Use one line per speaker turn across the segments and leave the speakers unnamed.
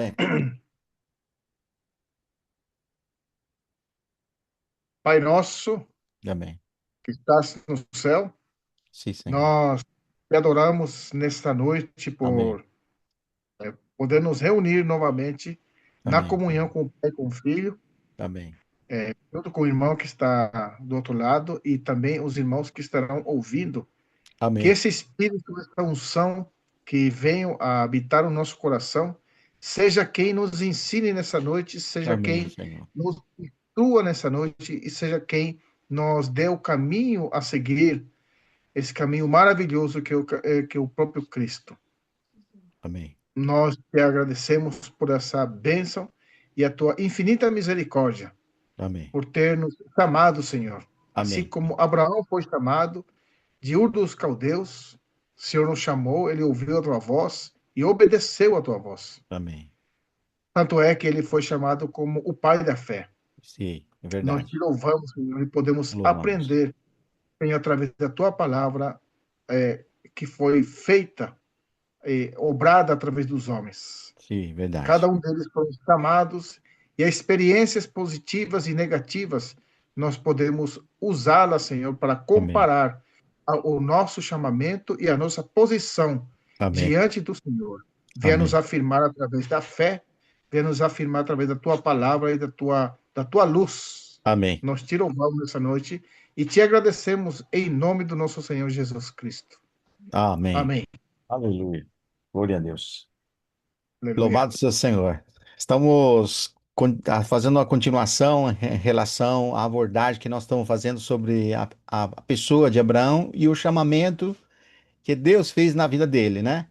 Bem,
Pai nosso
amém.
que estás no céu,
Sim, Senhor.
nós te adoramos nesta noite
Amém.
por poder nos reunir novamente na
Amém,
comunhão
Senhor.
com o Pai e com o Filho,
Amém.
junto com o irmão que está do outro lado e também os irmãos que estarão ouvindo. Que
Amém.
esse Espírito, essa unção que venham a habitar o nosso coração, seja quem nos ensine nessa noite, seja
Amém,
quem
Senhor.
nos instrua nessa noite e seja quem nos dê o caminho a seguir, esse caminho maravilhoso que é o próprio Cristo.
Amém.
Nós te agradecemos por essa bênção e a tua infinita misericórdia,
Amém.
por ter nos chamado, Senhor. Assim
Amém.
como Abraão foi chamado de Ur dos Caldeus, o Senhor nos chamou, ele ouviu a tua voz e obedeceu a tua voz.
Amém.
Tanto é que ele foi chamado como o pai da fé.
Sim, é
Nós te
verdade.
louvamos, Senhor, e podemos
Louvamos.
aprender, Senhor, através da tua palavra, que foi feita, obrada através dos homens.
Sim,
Cada
verdade.
um deles foram chamados e as experiências positivas e negativas nós podemos usá-las, Senhor, para
Amém.
comparar o nosso chamamento e a nossa posição
Amém.
diante do Senhor. Venha nos
Amém.
afirmar através da fé, venha nos afirmar através da tua palavra e da tua luz.
Amém.
Nós te louvamos nessa noite e te agradecemos em nome do nosso Senhor Jesus Cristo.
Amém.
Amém.
Aleluia. Glória a Deus.
Aleluia.
Louvado seja o Senhor. Estamos fazendo uma continuação em relação à abordagem que nós estamos fazendo sobre a pessoa de Abraão e o chamamento que Deus fez na vida dele, né?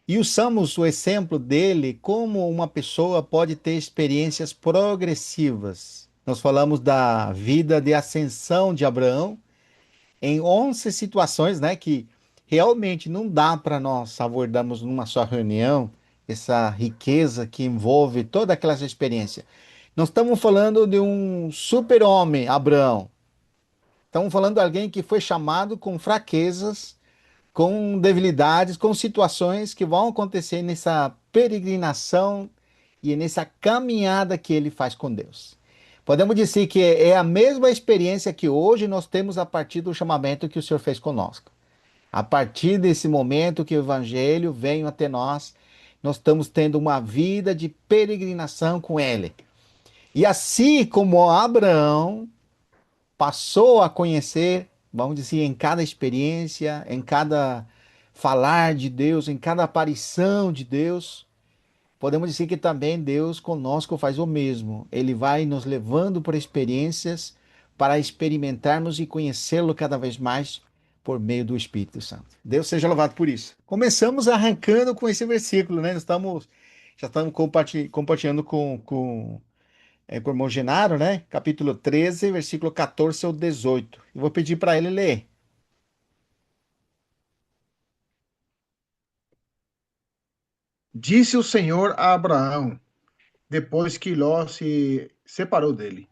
E usamos o exemplo dele como uma pessoa pode ter experiências progressivas. Nós falamos da vida de ascensão de Abraão em 11 situações, né, que realmente não dá para nós abordarmos numa só reunião essa riqueza que envolve toda aquela experiência. Nós estamos falando de um super-homem, Abraão. Estamos falando de alguém que foi chamado com fraquezas, com debilidades, com situações que vão acontecer nessa peregrinação e nessa caminhada que ele faz com Deus. Podemos dizer que é a mesma experiência que hoje nós temos a partir do chamamento que o Senhor fez conosco. A partir desse momento que o Evangelho veio até nós, nós estamos tendo uma vida de peregrinação com Ele. E assim como Abraão passou a conhecer, vamos dizer, em cada experiência, em cada falar de Deus, em cada aparição de Deus, podemos dizer que também Deus conosco faz o mesmo. Ele vai nos levando por experiências para experimentarmos e conhecê-lo cada vez mais por meio do Espírito Santo. Deus seja louvado por isso. Começamos arrancando com esse versículo, né? Já estamos compartilhando com o irmão Genaro, né? Capítulo 13, versículo 14 ao 18. Eu vou pedir para ele ler.
Disse o Senhor a Abraão, depois que Ló se separou dele: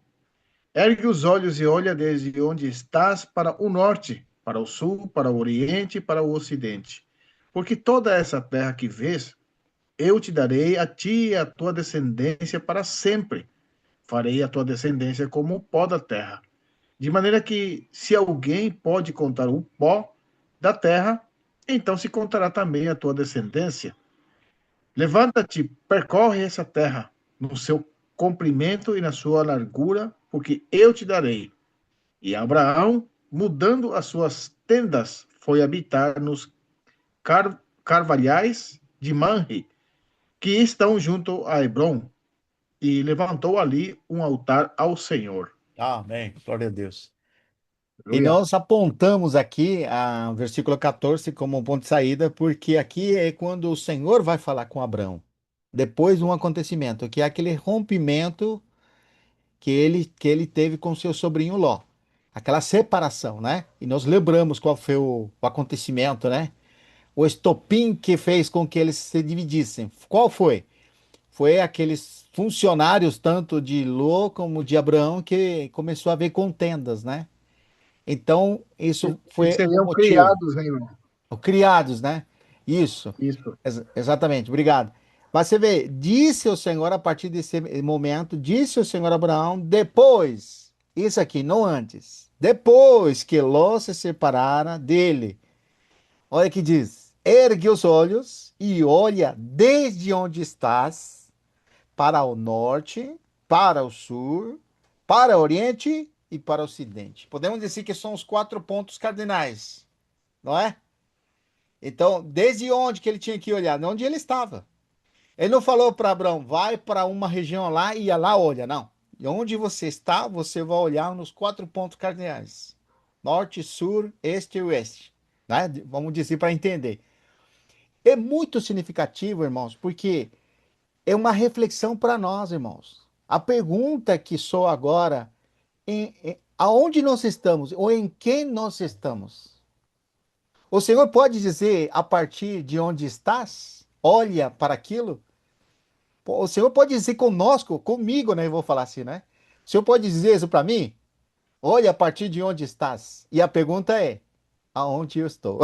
Ergue os olhos e olha desde onde estás para o norte, para o sul, para o oriente e para o ocidente. Porque toda essa terra que vês, eu te darei a ti e a tua descendência para sempre. Farei a tua descendência como o pó da terra. De maneira que, se alguém pode contar o pó da terra, então se contará também a tua descendência. Levanta-te, percorre essa terra, no seu comprimento e na sua largura, porque eu te darei. E Abraão, mudando as suas tendas, foi habitar nos carvalhais de Manre, que estão junto a Hebron, e levantou ali um altar ao Senhor.
Amém. Glória a Deus. E
Aleluia.
nós apontamos aqui o versículo 14 como um ponto de saída, porque aqui é quando o Senhor vai falar com Abraão, depois de um acontecimento, que é aquele rompimento que ele teve com seu sobrinho Ló. Aquela separação, né? E nós lembramos qual foi o acontecimento, né? O estopim que fez com que eles se dividissem. Qual foi? Foi aqueles funcionários, tanto de Ló como de Abraão, que começou a haver contendas, né? Então, isso
Eles
foi o
seriam
motivo.
criados, né, irmão?
Criados, né? Isso.
Isso.
Exatamente. Obrigado. Mas você vê, disse o Senhor a partir desse momento, disse o Senhor a Abraão, depois, isso aqui, não antes, depois que Ló se separara dele. Olha que diz: ergue os olhos e olha desde onde estás, para o norte, para o sul, para o oriente e para o ocidente. Podemos dizer que são os quatro pontos cardinais, não é? Então, desde onde que ele tinha que olhar? De onde ele estava. Ele não falou para Abraão, vai para uma região lá e ia lá olha, não. E onde você está, você vai olhar nos quatro pontos cardinais: norte, sul, este e oeste. Né? Vamos dizer para entender. É muito significativo, irmãos, porque é uma reflexão para nós, irmãos. A pergunta que sou agora, aonde nós estamos ou em quem nós estamos? O Senhor pode dizer a partir de onde estás? Olha para aquilo. Pô, o Senhor pode dizer conosco, comigo, né? Eu vou falar assim, né? O Senhor pode dizer isso para mim? Olha a partir de onde estás. E a pergunta é: aonde eu estou?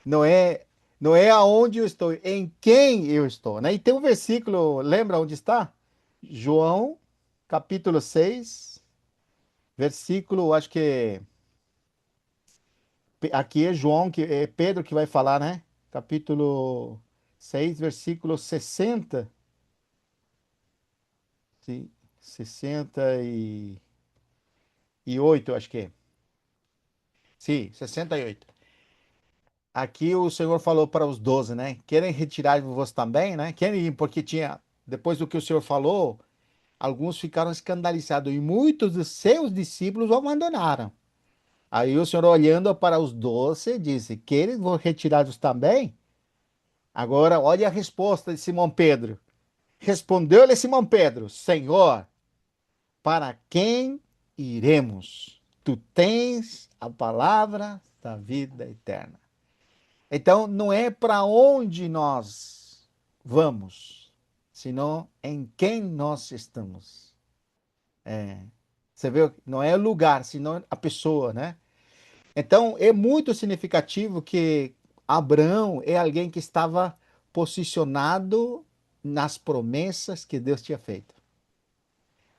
Não é, não é aonde eu estou, em quem eu estou, né? E tem um versículo, lembra onde está? João, capítulo 6, versículo, acho que aqui é João, que é Pedro que vai falar, né? Capítulo 6, versículo 60, sim, 68, acho que é. Sim, 68. Aqui o Senhor falou para os 12, né? Querem retirar-vos também, né? Querem, porque tinha, depois do que o Senhor falou, alguns ficaram escandalizados e muitos dos seus discípulos o abandonaram. Aí o Senhor, olhando para os 12, disse: queres vos retirar-vos também? Agora, olha a resposta de Simão Pedro. Respondeu-lhe Simão Pedro: Senhor, para quem iremos? Tu tens a palavra da vida eterna. Então, não é para onde nós vamos, senão em quem nós estamos. Você vê, não é o lugar, senão a pessoa, né? Então, é muito significativo que Abraão é alguém que estava posicionado nas promessas que Deus tinha feito.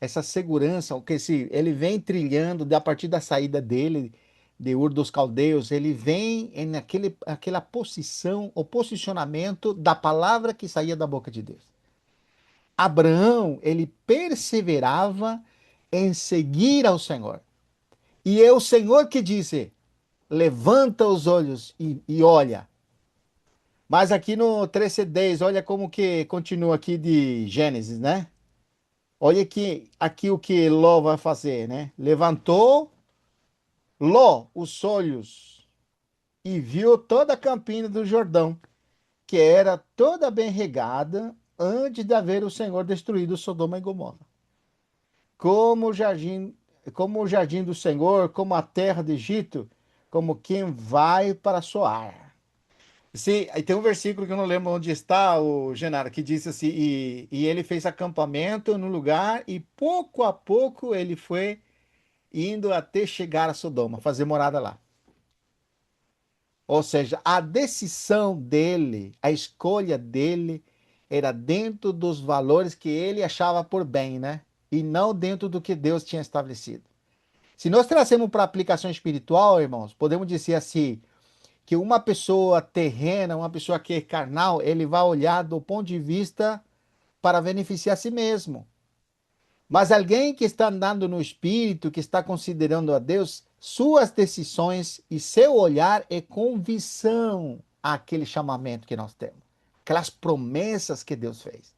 Essa segurança, o que se ele vem trilhando a partir da saída dele de Ur dos Caldeus, ele vem aquela posição, o posicionamento da palavra que saía da boca de Deus. Abraão, ele perseverava em seguir ao Senhor. E é o Senhor que disse: levanta os olhos e olha. Mas aqui no 3:10, olha como que continua aqui de Gênesis, né? Olha aqui o que Ló vai fazer, né? Levantou Ló os olhos e viu toda a campina do Jordão, que era toda bem regada, antes de haver o Senhor destruído Sodoma e Gomorra. Como como o jardim do Senhor, como a terra do Egito, como quem vai para Soar. Sim, aí tem um versículo que eu não lembro onde está, o Genaro, que diz assim: e ele fez acampamento no lugar, e pouco a pouco ele foi indo até chegar a Sodoma, fazer morada lá. Ou seja, a decisão dele, a escolha dele, era dentro dos valores que ele achava por bem, né? E não dentro do que Deus tinha estabelecido. Se nós trazemos para a aplicação espiritual, irmãos, podemos dizer assim, que uma pessoa terrena, uma pessoa que é carnal, ele vai olhar do ponto de vista para beneficiar a si mesmo. Mas alguém que está andando no espírito, que está considerando a Deus, suas decisões e seu olhar é convicção àquele chamamento que nós temos, aquelas promessas que Deus fez.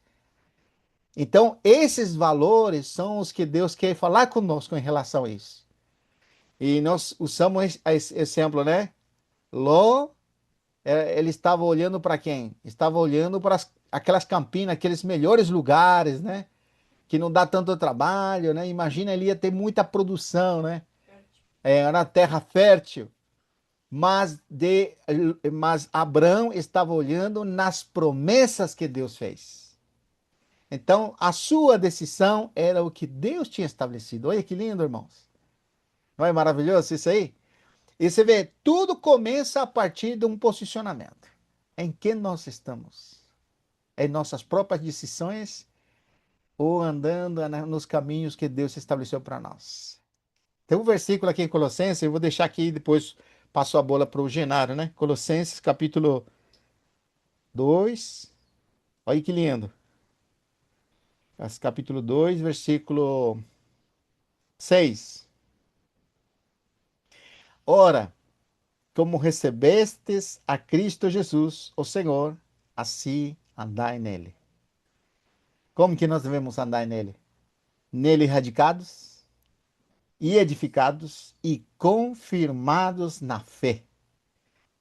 Então, esses valores são os que Deus quer falar conosco em relação a isso. E nós usamos esse exemplo, né? Ló, ele estava olhando para quem? Estava olhando para aquelas campinas, aqueles melhores lugares, né? Que não dá tanto trabalho, né? Imagina, ele ia ter muita produção, né? Era uma terra fértil. Mas Abraão estava olhando nas promessas que Deus fez. Então, a sua decisão era o que Deus tinha estabelecido. Olha que lindo, irmãos. Não é maravilhoso isso aí? E você vê, tudo começa a partir de um posicionamento. Em que nós estamos? em nossas próprias decisões ou andando nos caminhos que Deus estabeleceu para nós. Tem um versículo aqui em Colossenses, eu vou deixar aqui e depois passo a bola para o Genaro, né? Colossenses, capítulo 2. Olha que lindo. Capítulo 2, versículo 6. Ora, como recebestes a Cristo Jesus, o Senhor, assim andai nele. Como que nós devemos andar nele? Nele radicados e edificados e confirmados na fé,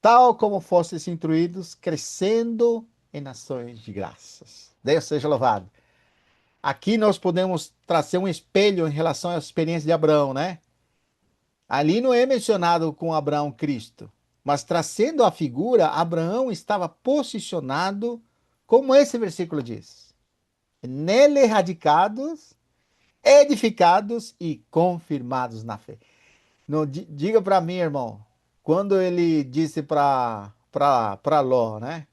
tal como fostes instruídos, crescendo em ações de graças. Deus seja louvado. Aqui nós podemos trazer um espelho em relação à experiência de Abraão, né? Ali não é mencionado com Abraão Cristo, mas trazendo a figura, Abraão estava posicionado, como esse versículo diz, nele radicados, edificados e confirmados na fé. Não, diga para mim, irmão, quando ele disse para Ló, né?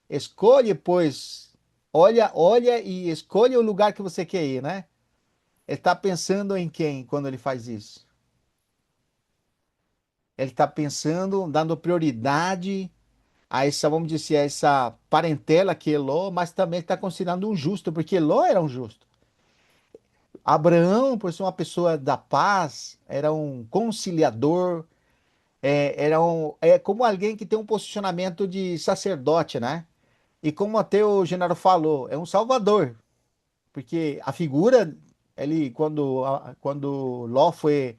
Escolhe, pois, olha e escolha o lugar que você quer ir, né? Ele está pensando em quem quando ele faz isso? Ele está pensando, dando prioridade a essa, vamos dizer, a essa parentela que é Ló, mas também está considerando um justo, porque Ló era um justo. Abraão, por ser uma pessoa da paz, era um conciliador, é como alguém que tem um posicionamento de sacerdote, né? E como até o Genaro falou, é um salvador, porque a figura, ele, quando Ló foi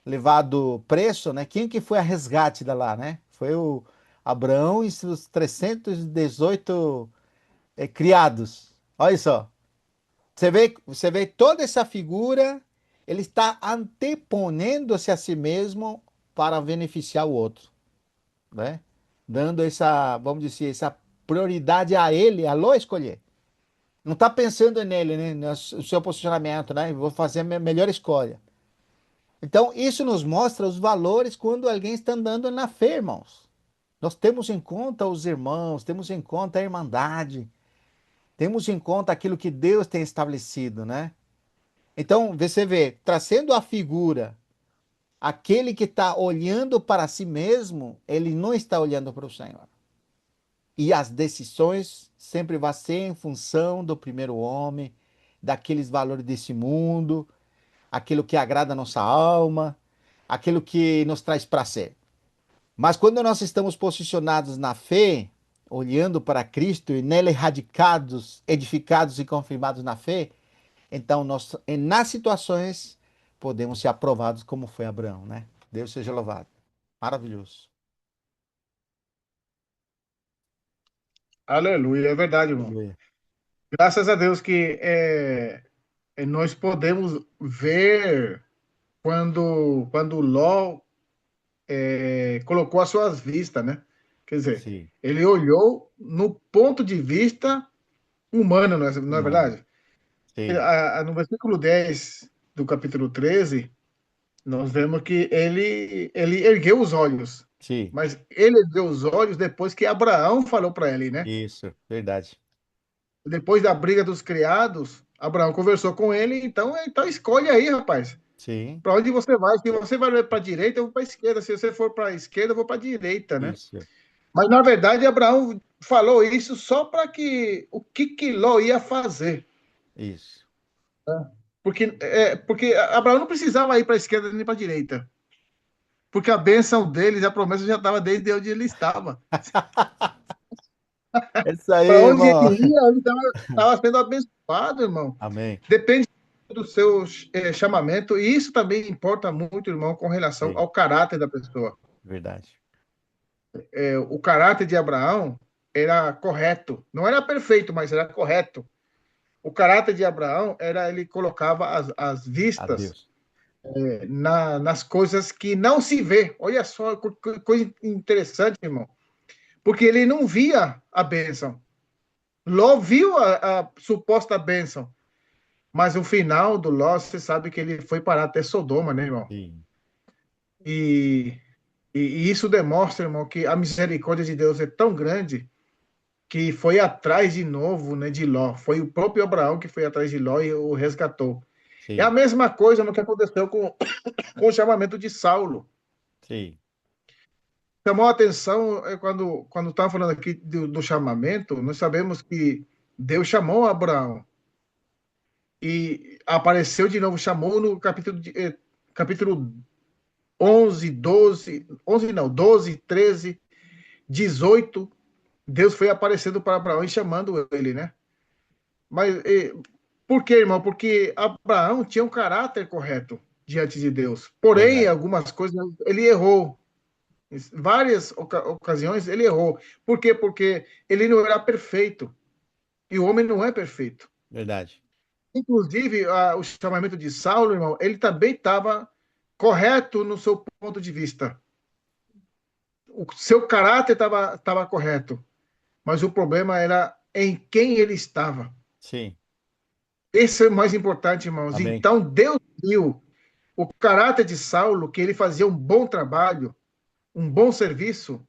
levado preso, né? Quem que foi a resgate da lá, né? Foi o Abraão e seus 318 criados. Olha só. Você vê toda essa figura, ele está anteponendo-se a si mesmo para beneficiar o outro, né? Dando essa, vamos dizer, essa prioridade a ele, a Ló escolher. Não está pensando nele, né? No seu posicionamento, né? Vou fazer a minha melhor escolha. Então, isso nos mostra os valores quando alguém está andando na fé, irmãos. Nós temos em conta os irmãos, temos em conta a irmandade, temos em conta aquilo que Deus tem estabelecido, né? Então, você vê, trazendo a figura, aquele que está olhando para si mesmo, ele não está olhando para o Senhor. E as decisões sempre vão ser em função do primeiro homem, daqueles valores desse mundo, aquilo que agrada a nossa alma, aquilo que nos traz prazer. Mas quando nós estamos posicionados na fé, olhando para Cristo e nele radicados, edificados e confirmados na fé, então nós, nas situações, podemos ser aprovados como foi Abraão, né? Deus seja louvado. Maravilhoso.
Aleluia, é verdade, irmão.
Aleluia.
Graças a Deus que nós podemos ver quando Ló colocou as suas vistas, né? Quer dizer,
Sim,
ele olhou no ponto de vista humano, não é
humano.
verdade?
Sim,
No versículo 10 do capítulo 13, nós vemos que ele ergueu os olhos.
sim.
Mas ele ergueu os olhos depois que Abraão falou para ele, né?
Isso, verdade.
Depois da briga dos criados, Abraão conversou com ele, então escolhe aí, rapaz.
Sim,
Para onde você vai? Se você vai para a direita, eu vou para a esquerda. Se você for para a esquerda, eu vou para a direita, né?
isso,
Mas na verdade, Abraão falou isso só para que o que Ló ia fazer.
isso.
Porque Abraão não precisava ir para a esquerda nem para a direita. Porque a bênção deles, a promessa já estava desde onde ele estava.
É isso aí,
Para onde
irmão.
ele ia, ele estava sendo abençoado, irmão.
Amém.
Depende do seu chamamento, e isso também importa muito, irmão, com relação
Sim,
ao caráter da pessoa.
verdade.
O caráter de Abraão era correto. Não era perfeito, mas era correto. O caráter de Abraão era, ele colocava as vistas
Adeus.
nas coisas que não se vê. Olha só, coisa interessante, irmão. Porque ele não via a bênção. Ló viu a suposta bênção. Mas o final do Ló, você sabe que ele foi parar até Sodoma, né, irmão?
Sim,
E, e isso demonstra, irmão, que a misericórdia de Deus é tão grande que foi atrás de novo, né, de Ló. Foi o próprio Abraão que foi atrás de Ló e o resgatou. É a
Sim,
mesma coisa no que aconteceu com o chamamento de Saulo.
sim,
Chamou a atenção quando estava falando aqui do chamamento, nós sabemos que Deus chamou Abraão e apareceu de novo, chamou no capítulo 11, 12, 11 não, 12, 13, 18. Deus foi aparecendo para Abraão e chamando ele, né? Mas por quê, irmão? Porque Abraão tinha um caráter correto diante de Deus. Porém,
verdade.
algumas coisas ele errou. Em várias ocasiões ele errou. Por quê? Porque ele não era perfeito. E o homem não é perfeito.
Verdade.
Inclusive, o chamamento de Saulo, irmão, ele também estava correto no seu ponto de vista. O seu caráter estava correto. Mas o problema era em quem ele estava.
Sim,
Esse é o mais importante, irmãos.
amém.
Então, Deus viu o caráter de Saulo, que ele fazia um bom trabalho, um bom serviço,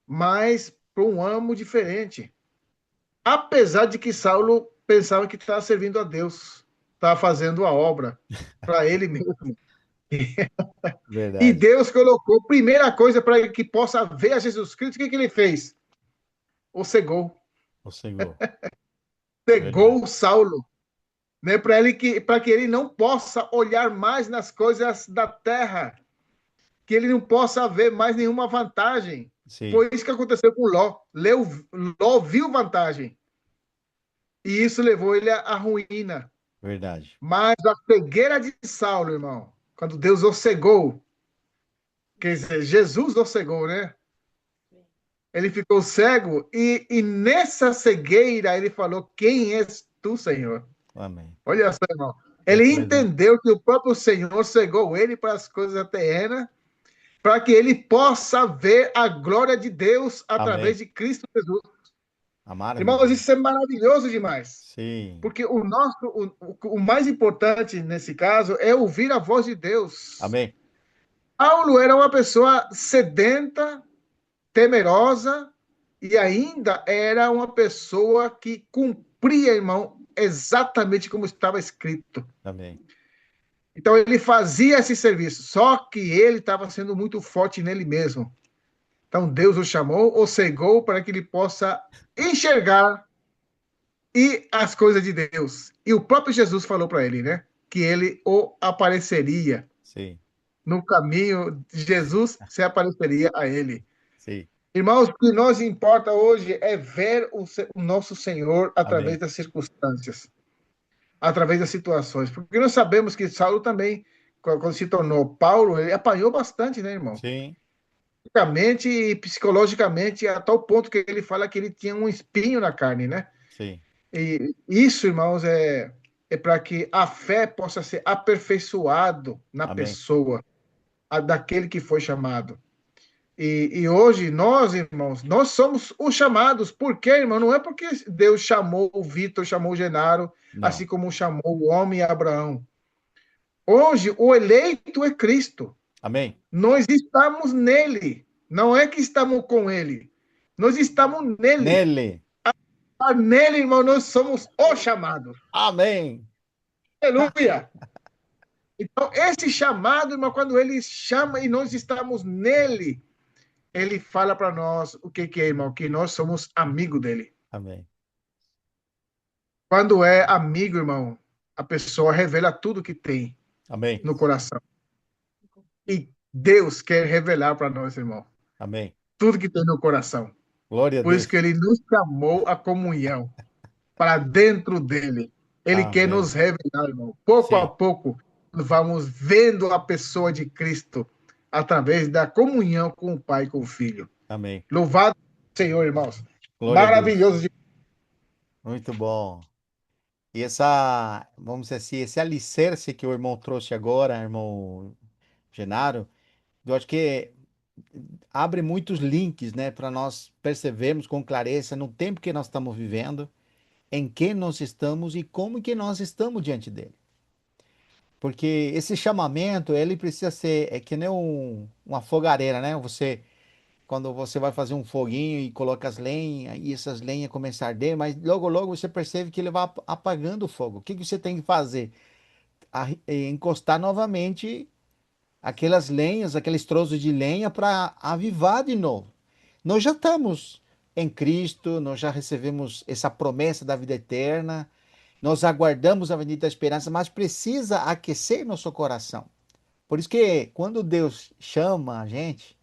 mas para um amo diferente. Apesar de que Saulo pensava que estava servindo a Deus, estava fazendo a obra para ele mesmo. E
Verdade.
Deus colocou, primeira coisa para que possa ver a Jesus Cristo, o que ele fez? O cegou.
O Senhor. Verdade.
Cegou o Saulo, né, para que ele não possa olhar mais nas coisas da terra, que ele não possa ver mais nenhuma vantagem.
Sim,
Foi isso que aconteceu com Ló. Ló viu vantagem. E isso levou ele à ruína.
verdade.
Mas a cegueira de Saulo, irmão, quando Deus o cegou, quer dizer, Jesus o cegou, né? Ele ficou cego e nessa cegueira ele falou: Quem és tu, Senhor?
Amém.
Olha só, irmão.
Que
Ele
coisa, hein?
entendeu que o próprio Senhor cegou ele para as coisas terrenas, para que ele possa ver a glória de Deus através
Amém.
de Cristo Jesus.
Ah,
Irmãos,
maravilhoso.
isso é maravilhoso demais.
Sim.
Porque o mais importante nesse caso é ouvir a voz de Deus.
Amém.
Paulo era uma pessoa sedenta, temerosa e ainda era uma pessoa que cumpria, irmão, exatamente como estava escrito.
Amém.
Então ele fazia esse serviço, só que ele estava sendo muito forte nele mesmo. Então Deus o chamou, o cegou para que ele possa enxergar e as coisas de Deus. E o próprio Jesus falou para ele, né? Que ele o apareceria
Sim.
no caminho de Jesus, se apareceria a ele.
Sim.
Irmãos, o que nos importa hoje é ver o nosso Senhor através
Amém.
das circunstâncias, através das situações. Porque nós sabemos que Saulo também, quando se tornou Paulo, ele apanhou bastante, né, irmão?
Sim.
Fisicamente e psicologicamente, a tal ponto que ele fala que ele tinha um espinho na carne, né?
Sim.
E isso, irmãos, é para que a fé possa ser aperfeiçoado na
Amém.
pessoa, daquele que foi chamado. E hoje, nós, irmãos, nós somos os chamados. Por quê, irmão? Não é porque Deus chamou o Vitor, chamou o Genaro,
Não.
assim como chamou o homem Abraão. Hoje, o eleito é Cristo.
Amém.
Nós estamos nele. Não é que estamos com ele. Nós estamos nele.
Nele.
Nele, irmão, nós somos os chamados.
Amém.
Aleluia! Então, esse chamado, irmão, quando ele chama e nós estamos nele, ele fala para nós o que é, irmão? Que nós somos amigo dele.
Amém.
Quando é amigo, irmão, a pessoa revela tudo que tem
Amém.
no coração. E Deus quer revelar para nós, irmão,
Amém.
tudo que tem no coração.
Glória a
Por isso que
Deus.
ele nos chamou à comunhão, para dentro dele. Ele quer nos
Amém.
revelar, irmão. Pouco a
Sim.
pouco, vamos vendo a pessoa de Cristo através da comunhão com o Pai e com o Filho.
Amém.
Louvado Senhor, irmãos.
Glória a Deus.
Maravilhoso.
Muito bom. E essa, vamos dizer assim, esse alicerce que o irmão trouxe agora, irmão Genaro, eu acho que abre muitos links, né, para nós percebermos com clareza no tempo que nós estamos vivendo, em que nós estamos e como que nós estamos diante dele. Porque esse chamamento, ele precisa ser, é que nem uma fogareira, né? Você quando você vai fazer um foguinho e coloca as lenhas, e essas lenhas começam a arder, mas logo, logo você percebe que ele vai apagando o fogo. O que que você tem que fazer? Encostar novamente aquelas lenhas, aqueles trozos de lenha para avivar de novo. Nós já estamos em Cristo, nós já recebemos essa promessa da vida eterna, nós aguardamos a bendita esperança, mas precisa aquecer nosso coração. Por isso que quando Deus chama a gente,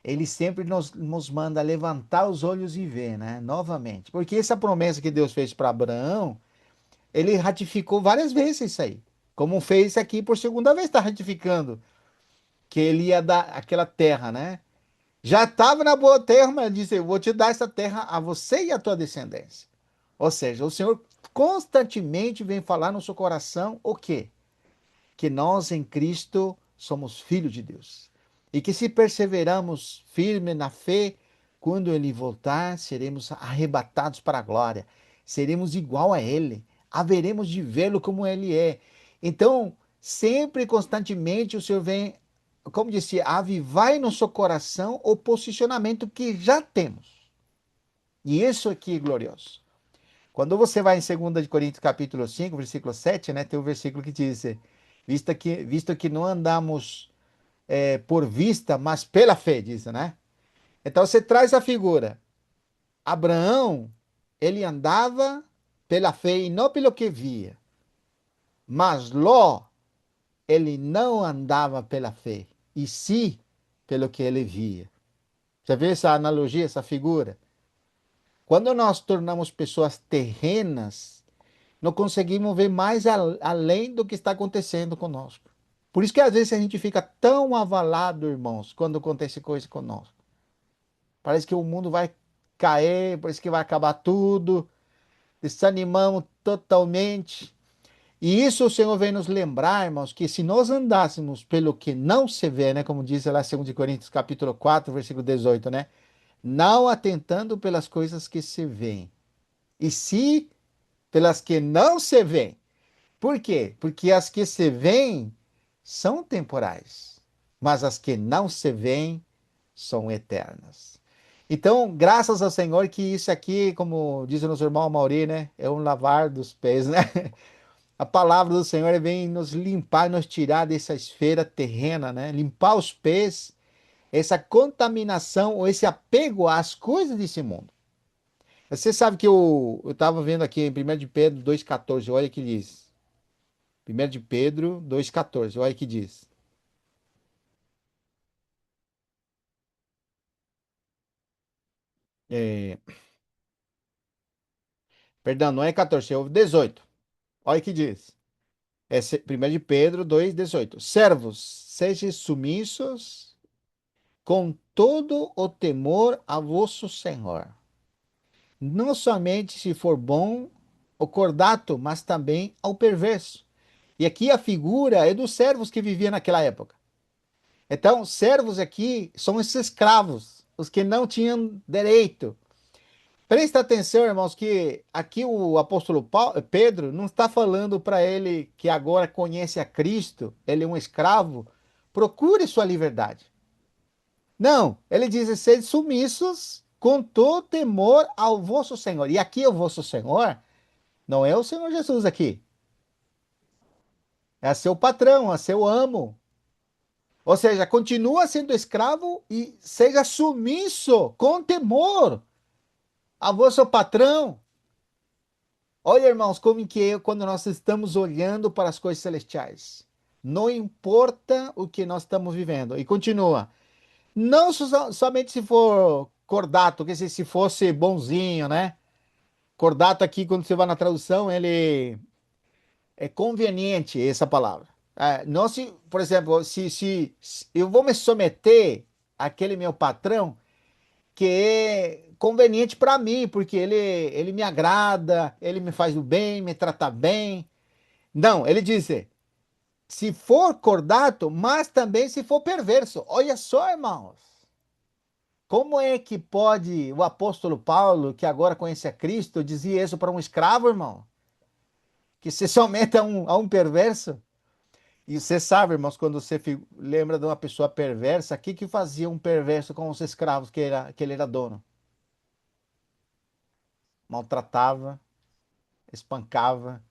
ele sempre nos manda levantar os olhos e ver, né? Novamente. Porque essa promessa que Deus fez para Abraão, ele ratificou várias vezes isso aí. Como fez aqui por segunda vez, está ratificando que ele ia dar aquela terra, né? Já estava na boa terra, mas ele disse: eu vou te dar essa terra a você e a tua descendência. Ou seja, o Senhor constantemente vem falar no seu coração o quê? Que nós em Cristo somos filhos de Deus. E que se perseveramos firme na fé, quando ele voltar, seremos arrebatados para a glória. Seremos igual a ele. Haveremos de vê-lo como ele é. Então, sempre e constantemente o Senhor vem, como disse, avivar em nosso coração o posicionamento que já temos. E isso aqui é glorioso. Quando você vai em 2 de Coríntios capítulo 5, versículo 7, né, tem um versículo que diz: visto que não andamos por vista, mas pela fé, diz, né? Então você traz a figura. Abraão, ele andava pela fé e não pelo que via. Mas Ló, ele não andava pela fé, e sim pelo que ele via. Já vê essa analogia, essa figura? Quando nós tornamos pessoas terrenas, não conseguimos ver mais além do que está acontecendo conosco. Por isso que às vezes a gente fica tão avalado, irmãos, quando acontece coisa conosco. Parece que o mundo vai cair, parece que vai acabar tudo, desanimamos totalmente. E isso o Senhor vem nos lembrar, irmãos, que se nós andássemos pelo que não se vê, né, como diz lá em 2 Coríntios capítulo 4, versículo 18, né, não atentando pelas coisas que se veem, e sim pelas que não se veem. Por quê? Porque as que se veem são temporais, mas as que não se veem são eternas. Então, graças ao Senhor que isso aqui, como diz o nosso irmão Mauri, né, é um lavar dos pés, né? A palavra do Senhor vem nos limpar, nos tirar dessa esfera terrena, né? Limpar os pés, essa contaminação ou esse apego às coisas desse mundo. Você sabe que eu estava vendo aqui em 1 de Pedro 2,14, olha que diz. 1 de Pedro 2,14, olha que diz. É, perdão, não é 14, é o 18. Olha que diz. É 1 de Pedro 2,18. Servos, sejam submissos com todo o temor a vosso Senhor. Não somente se for bom o cordato, mas também ao perverso. E aqui a figura é dos servos que viviam naquela época. Então, servos aqui são esses escravos, os que não tinham direito. Presta atenção, irmãos, que aqui o apóstolo Pedro não está falando para ele que agora conhece a Cristo, ele é um escravo, procure sua liberdade. Não, ele diz: sede submissos com todo temor ao vosso Senhor. E aqui o vosso Senhor não é o Senhor Jesus aqui, é seu patrão, é seu amo. Ou seja, continua sendo escravo e seja submisso com temor a vosso patrão. Olha, irmãos, como que é quando nós estamos olhando para as coisas celestiais. Não importa o que nós estamos vivendo. E continua. Não somente se for cordato, que se fosse bonzinho, né? Cordato aqui, quando você vai na tradução, ele é conveniente, essa palavra. Não se, por exemplo, se eu vou me someter àquele meu patrão, que é conveniente para mim, porque ele me agrada, ele me faz o bem, me trata bem. Não, ele diz, se for cordato, mas também se for perverso. Olha só, irmãos. Como é que pode o apóstolo Paulo, que agora conhece a Cristo, dizer isso para um escravo, irmão? Que se someta a um perverso? E você sabe, irmãos, quando você lembra de uma pessoa perversa, o que que fazia um perverso com os escravos que ele era dono? Maltratava, espancava,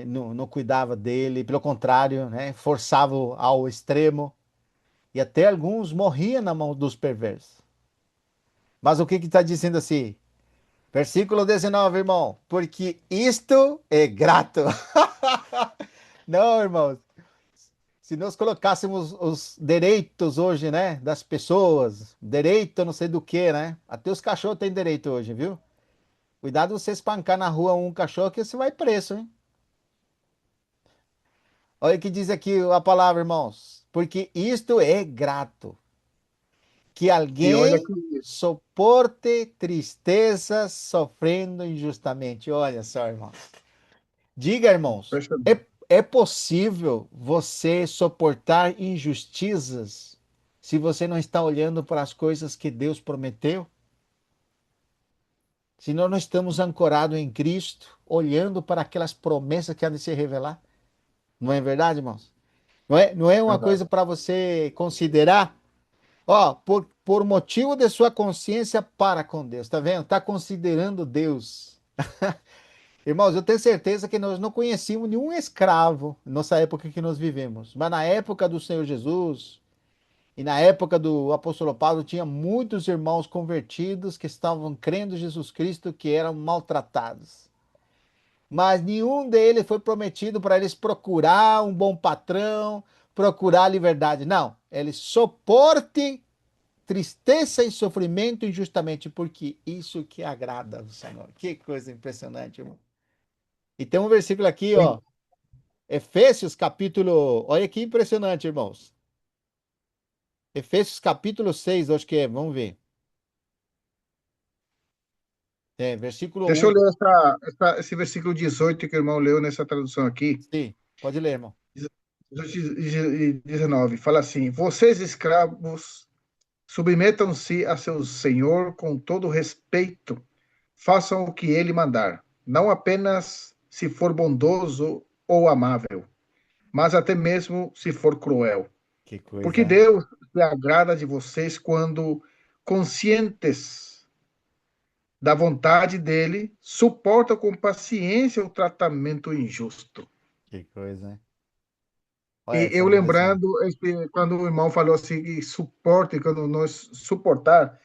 não cuidava dele, pelo contrário, né, forçava ao extremo, e até alguns morriam na mão dos perversos. Mas o que que está dizendo assim? Versículo 19, irmão, porque isto é grato. Não, irmãos, se nós colocássemos os direitos hoje, né, das pessoas, direito não sei do que, né? Até os cachorros têm direito hoje, viu? Cuidado você espancar na rua um cachorro que você vai preso, hein? Olha o que diz aqui a palavra, irmãos. Porque isto é grato, que
E olha
alguém
que
suporte tristezas sofrendo injustamente. Olha só, irmãos. Diga, irmãos,
impressionante.
é possível você suportar injustiças se você não está olhando para as coisas que Deus prometeu? Se nós não estamos ancorados em Cristo, olhando para aquelas promessas que há de se revelar? Não é verdade, irmãos? Não é uma
Verdade.
coisa para você considerar? Ó, por motivo de sua consciência para com Deus, tá vendo? Tá considerando Deus. Irmãos, eu tenho certeza que nós não conhecíamos nenhum escravo nessa época que nós vivemos. Mas na época do Senhor Jesus e na época do apóstolo Paulo, tinha muitos irmãos convertidos que estavam crendo em Jesus Cristo que eram maltratados. Mas nenhum deles foi prometido para eles procurar um bom patrão, procurar a liberdade. Não, eles suporte tristeza e sofrimento injustamente, porque isso que agrada ao Senhor. Que coisa impressionante, irmão. E tem um versículo aqui, ó, Efésios capítulo, olha que impressionante, irmãos. Efésios capítulo 6, acho que é, vamos ver. É, versículo
Deixa eu
1.
ler esse versículo 18 que o irmão leu nessa tradução aqui.
Sim, pode ler, irmão.
19. Fala assim: vocês escravos, submetam-se a seu senhor com todo respeito, façam o que ele mandar, não apenas se for bondoso ou amável, mas até mesmo se for cruel.
Que coisa,
Porque
né?
Deus se agrada de vocês quando, conscientes da vontade dele, suportam com paciência o tratamento injusto.
Que coisa, né? Olha
E
essa
eu
impressão.
lembrando, quando o irmão falou assim, que suporte, quando nós suportar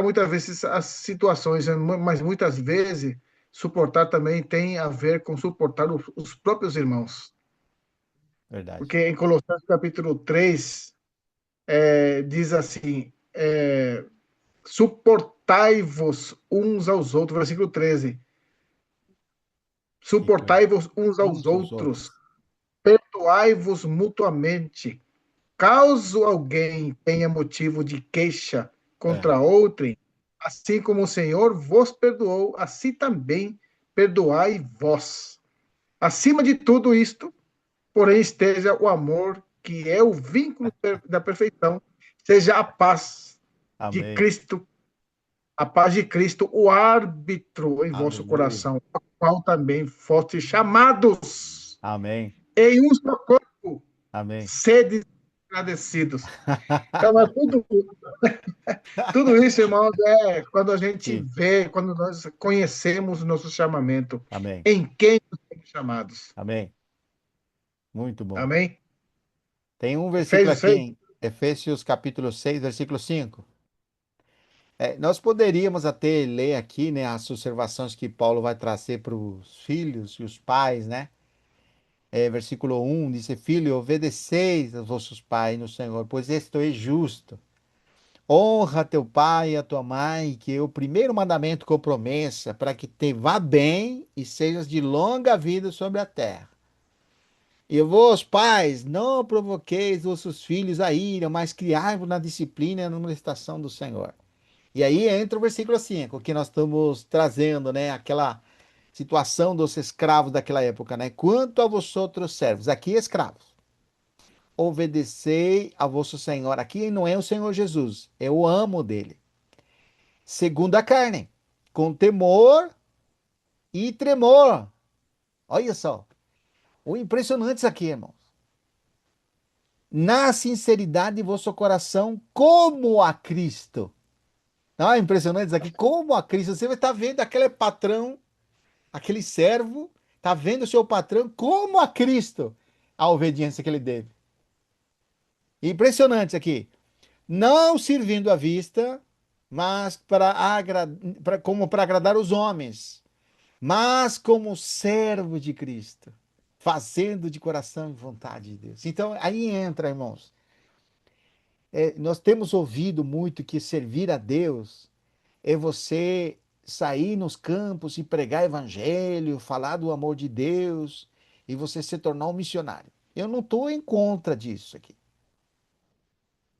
muitas vezes as situações, né, mas muitas vezes suportar também tem a ver com suportar os próprios irmãos.
Verdade.
Porque em Colossenses capítulo 3, diz assim, suportai-vos uns aos outros, versículo 13,
Que coisa.
suportai-vos uns aos
Uns aos
outros,
outros.
perdoai-vos mutuamente. Caso alguém tenha motivo de queixa
É,
contra outrem, assim como o Senhor vos perdoou, assim também perdoai vós. Acima de tudo isto, porém, esteja o amor, que é o vínculo da perfeição, seja de
amém.
Cristo, a paz de Cristo, o árbitro em vosso
Aleluia.
coração, ao qual também foste chamados
Amém.
em um só corpo,
Amém.
sede agradecidos. Então, tudo isso, irmãos, é quando a gente
Sim.
vê, quando nós conhecemos o nosso chamamento,
Amém.
em quem nós somos chamados.
Amém. Muito bom.
Amém?
Tem um versículo
Efésios
aqui
6,
em Efésios capítulo 6, versículo 5. Nós poderíamos até ler aqui, né, as observações que Paulo vai trazer para os filhos e os pais, né? Versículo 1 diz: Filho, obedeceis aos vossos pais no Senhor, pois isto é justo. Honra teu pai e a tua mãe, que é o primeiro mandamento com promessa, para que te vá bem e sejas de longa vida sobre a terra. E vós, pais, não provoqueis vossos filhos a ira, mas criai-vos na disciplina e na amonestação do Senhor. E aí entra o versículo 5, que nós estamos trazendo, né? Aquela situação dos escravos daquela época, né? Quanto a vosotros servos, aqui escravos, obedecei a vosso Senhor. Aqui não é o Senhor Jesus, é o amo dele. Segundo a carne, com temor e tremor. Olha só. O impressionante isso aqui, irmãos. Na sinceridade de vosso coração, como a Cristo. Não é impressionante isso aqui? Como a Cristo. Você vai estar vendo aquele patrão, aquele servo, está vendo o seu patrão como a Cristo, a obediência que ele deve. Impressionante isso aqui. Não servindo à vista, mas como para agradar os homens, mas como servo de Cristo, fazendo de coração e vontade de Deus. Então, aí entra, irmãos. Nós temos ouvido muito que servir a Deus é você sair nos campos e pregar evangelho, falar do amor de Deus e você se tornar um missionário. Eu não estou em contra disso aqui.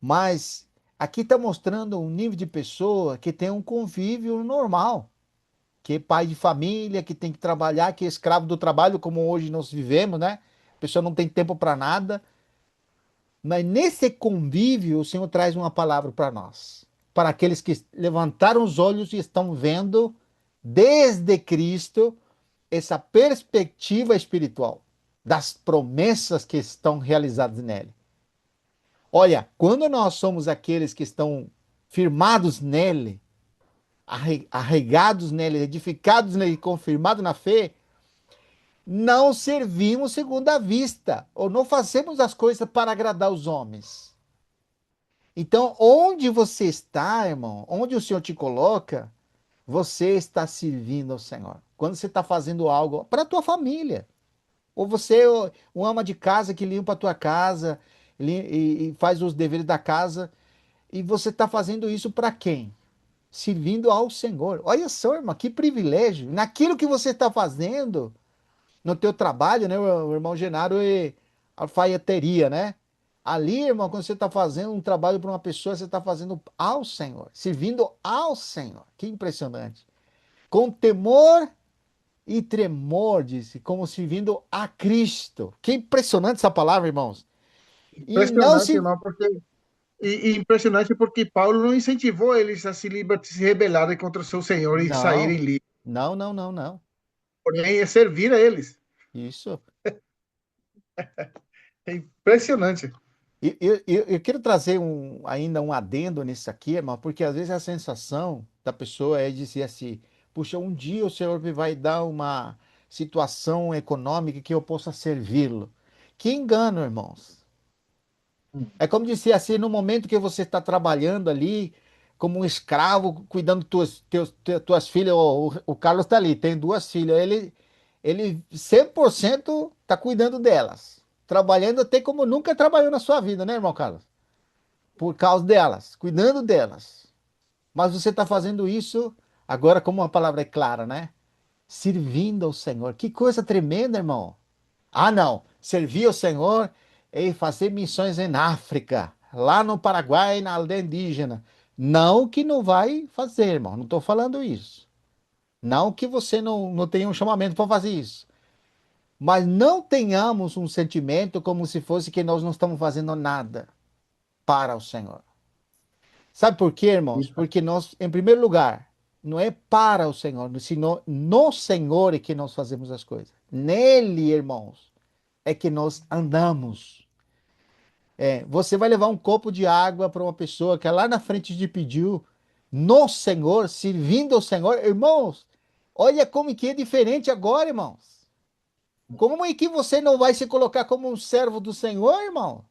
Mas aqui está mostrando um nível de pessoa que tem um convívio normal, que é pai de família, que tem que trabalhar, que é escravo do trabalho, como hoje nós vivemos, né? A pessoa não tem tempo para nada. Mas nesse convívio, o Senhor traz uma palavra para nós, para aqueles que levantaram os olhos e estão vendo desde Cristo essa perspectiva espiritual das promessas que estão realizadas nele. Olha, quando nós somos aqueles que estão firmados nele, arraigados nele, edificados nele, confirmados na fé, não servimos segundo a vista, ou não fazemos as coisas para agradar os homens. Então, onde você está, irmão, onde o Senhor te coloca, você está servindo ao Senhor. Quando você está fazendo algo para a tua família, ou você é um ama de casa que limpa a tua casa e faz os deveres da casa, e você está fazendo isso para quem? Servindo ao Senhor. Olha só, irmão, que privilégio. Naquilo que você está fazendo, no teu trabalho, né? O irmão Genaro é alfaiateria, né? Ali, irmão, quando você está fazendo um trabalho para uma pessoa, você está fazendo ao Senhor, servindo ao Senhor. Que impressionante. Com temor e tremor, disse, como servindo a Cristo. Que impressionante essa palavra, irmãos. E não
Impressionante,
se.
irmão, porque e impressionante porque Paulo não incentivou eles a se rebelarem contra o seu Senhor e saírem
Não,
livres,
não, não, não, não.
porém é servir a eles.
Isso.
É impressionante.
Eu quero trazer ainda um adendo nisso aqui, irmão, porque às vezes a sensação da pessoa é dizer assim: puxa, um dia o Senhor me vai dar uma situação econômica que eu possa servi-lo. Que engano, irmãos. É como dizer assim: no momento que você está trabalhando ali, como um escravo, cuidando tuas filhas, o Carlos está ali, tem duas filhas, ele 100% está cuidando delas, trabalhando até como nunca trabalhou na sua vida, né, irmão Carlos? Por causa delas, cuidando delas. Mas você está fazendo isso agora, como uma palavra é clara, né? Servindo ao Senhor. Que coisa tremenda, irmão. Ah, não. Servir ao Senhor e fazer missões em África, lá no Paraguai, na aldeia indígena. Não que não vai fazer, irmão. Não estou falando isso. Não que você não tenha um chamamento para fazer isso. Mas não tenhamos um sentimento como se fosse que nós não estamos fazendo nada para o Senhor. Sabe por quê, irmãos?
Isso.
Porque nós, em primeiro lugar, não é para o Senhor, sino no Senhor é que nós fazemos as coisas. Nele, irmãos, é que nós andamos. Você vai levar um copo de água para uma pessoa que é lá na frente te pediu, no Senhor, servindo ao Senhor. Irmãos, olha como que é diferente agora, irmãos. Como é que você não vai se colocar como um servo do Senhor, irmão?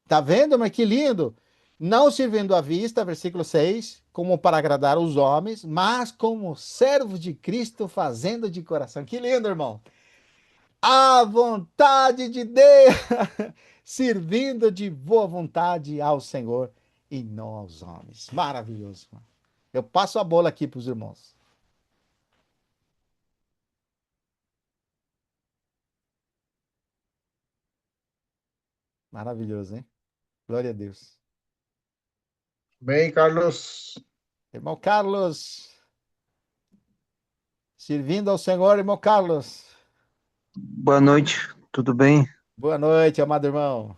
Tá vendo, mas que lindo? Não servindo à vista, versículo 6, como para agradar os homens, mas como servo de Cristo, fazendo de coração. Que lindo, irmão. A vontade de Deus, servindo de boa vontade ao Senhor e não aos homens. Maravilhoso, irmão. Eu passo a bola aqui para os irmãos. Maravilhoso, hein? Glória a Deus.
Bem, Carlos,
Irmão Carlos, servindo ao Senhor, irmão Carlos.
Boa noite, tudo bem?
Boa noite, amado irmão.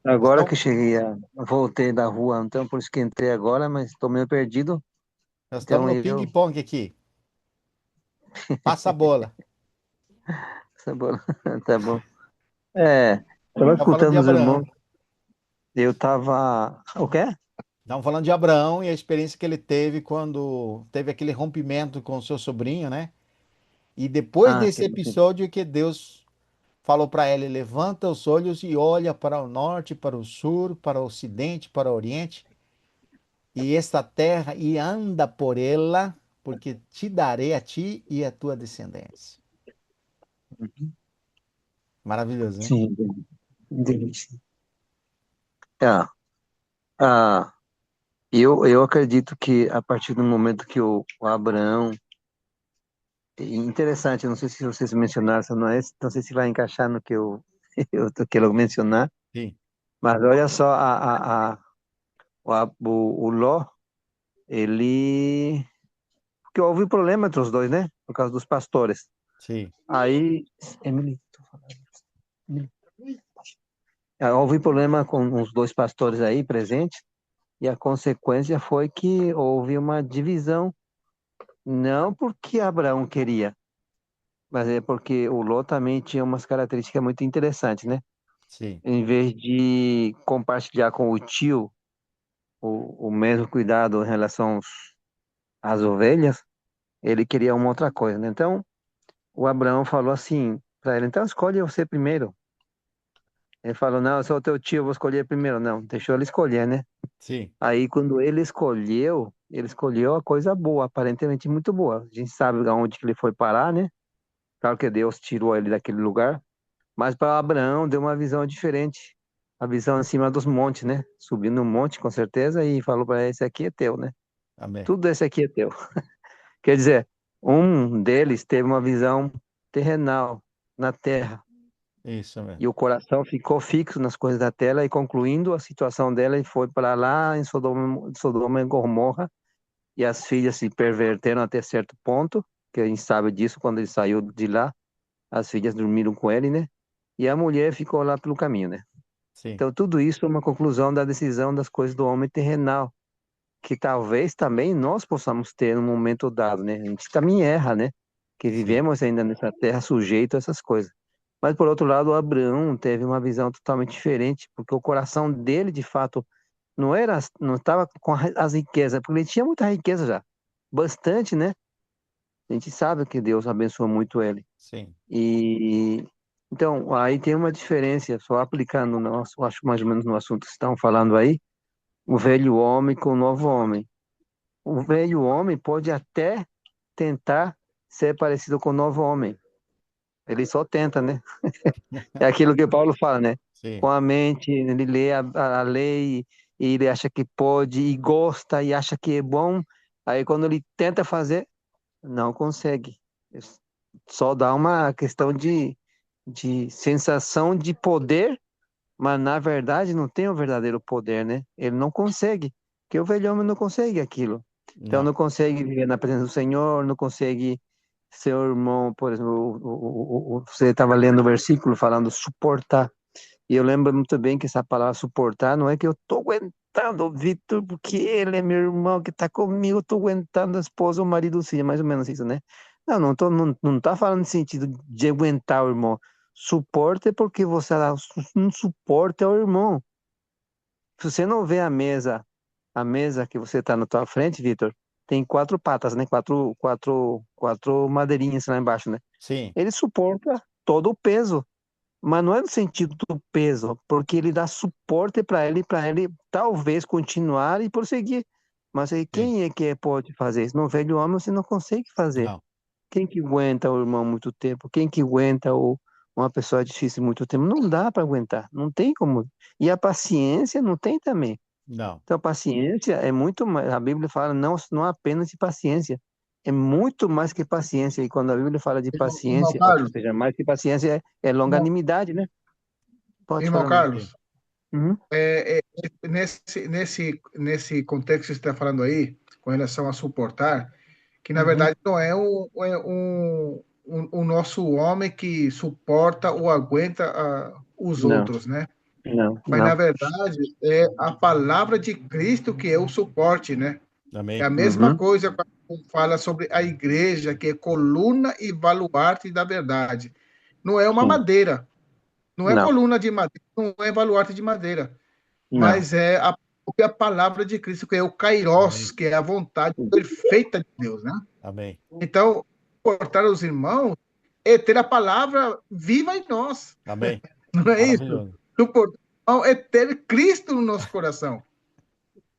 Nós
Agora que
estamos,
cheguei, voltei da rua, então por isso que entrei agora, mas estou meio perdido.
nós estamos
Então
no
eu,
ping-pong aqui. Passa a bola.
Tá bom. Tá bom. É, estava
Tá falando de
escutando os irmãos,
Abraão.
eu tava. O quê?
Estamos falando de Abraão e a experiência que ele teve quando teve aquele rompimento com o seu sobrinho, né? E depois
Ah,
desse episódio que Deus falou para ele: levanta os olhos e olha para o norte, para o sul, para o ocidente, para o oriente, e esta terra, e anda por ela, porque te darei a ti e a tua descendência. Maravilhoso, né?
sim, entendi. Ah, ah, eu acredito que a partir do momento que o Abraão. Interessante, não sei se vocês mencionaram, se não, é, não sei se vai encaixar no que eu, eu quero mencionar,
Sim,
mas olha só, o Ló, ele. Porque houve problema entre os dois, né? Por causa dos pastores.
sim,
Aí, Emily, tô falando. Emily. Houve problema com os dois pastores aí presentes, e a consequência foi que houve uma divisão, não porque Abraão queria, mas é porque o Ló também tinha umas características muito interessantes, né?
sim,
Em vez de compartilhar com o tio o mesmo cuidado em relação às ovelhas, ele queria uma outra coisa, né? Então, o Abraão falou assim para ele: então escolhe você primeiro. Ele falou: não, eu sou teu tio, eu vou escolher primeiro. Não, deixou ele escolher, né?
sim,
Aí, quando ele escolheu a coisa boa, aparentemente muito boa. A gente sabe aonde que ele foi parar, né? Claro que Deus tirou ele daquele lugar, mas para Abraão deu uma visão diferente. A visão em cima dos montes, né? Subindo um monte, com certeza, e falou para ele: esse aqui é teu, né?
amém.
Tudo esse aqui é teu. Quer dizer, um deles teve uma visão terrenal na terra,
Isso
e
mesmo.
o coração ficou fixo nas coisas da terra, e concluindo a situação dela, e foi para lá em Sodoma e Gomorra, e as filhas se perverteram até certo ponto, que a gente sabe disso quando ele saiu de lá, as filhas dormiram com ele, né? E a mulher ficou lá pelo caminho, né?
Sim,
Então, tudo isso é uma conclusão da decisão das coisas do homem terrenal, que talvez também nós possamos ter num momento dado, né? A gente também erra, né? Que
sim,
vivemos ainda nessa terra sujeito a essas coisas. Mas, por outro lado, o Abraão teve uma visão totalmente diferente, porque o coração dele, de fato, não estava com as riquezas, porque ele tinha muita riqueza já, bastante, né? A gente sabe que Deus abençoou muito ele.
sim,
E então, aí tem uma diferença, só aplicando, nosso, acho mais ou menos no assunto que estão falando aí, o velho homem com o novo homem. O velho homem pode até tentar ser parecido com o novo homem. Ele só tenta, né? É aquilo que Paulo fala, né? Com
sim.
a mente, ele lê a lei e ele acha que pode e gosta e acha que é bom. Aí quando ele tenta fazer, não consegue. Só dá uma questão de sensação de poder, mas na verdade não tem o verdadeiro poder, né? Ele não consegue, porque o velho homem não consegue aquilo. Então
Não,
não consegue viver na presença do Senhor, não consegue ser o irmão, por exemplo, você estava lendo o versículo falando suportar. E eu lembro muito bem que essa palavra suportar não é que eu tô aguentando o Vitor, porque ele é meu irmão que tá comigo, eu tô aguentando a esposa, o marido, o filho, é mais ou menos isso, né? Não, não tá falando no sentido de aguentar o irmão. Suporte é porque você dá um suporte ao irmão. Se você não vê a mesa que você tá na tua frente, Vitor, tem quatro patas, né? Quatro madeirinhas lá embaixo, né?
sim,
Ele suporta todo o peso, mas não é no sentido do peso, porque ele dá suporte para ele talvez continuar e prosseguir. Mas aí
sim.
quem é que pode fazer isso? No velho homem você não consegue fazer.
Não,
Quem que aguenta o irmão muito tempo? Quem que aguenta uma pessoa difícil muito tempo? Não dá para aguentar, não tem como. E a paciência não tem também.
não.
Então, a paciência é muito mais. A Bíblia fala não apenas de paciência, é muito mais que paciência. E quando a Bíblia fala de
Irmão
paciência, ou
Carlos,
seja, mais que paciência é
irmão,
longanimidade, né? Pode
irmão
falar, mano.
Sim.
Carlos,
Uhum.
nesse contexto que você está falando aí, com relação a suportar, que na
Uhum.
verdade não é o nosso homem que suporta ou aguenta os
Não,
outros, né? Mas na
não.
verdade é a palavra de Cristo que é o suporte, né? É a
Amém.
mesma
Uhum.
coisa quando fala sobre a igreja, que é coluna e baluarte da verdade. Não é uma
Sim.
madeira, não é
Não,
coluna de madeira, não é baluarte de madeira,
não.
mas é a própria palavra de Cristo, que é o Kairos,
Amém.
que é a vontade perfeita de Deus, né?
Amém.
Então, suportar os irmãos é ter a palavra viva em nós,
Amém.
não é isso?
Maravilhoso.
Suportar é ter Cristo no nosso coração.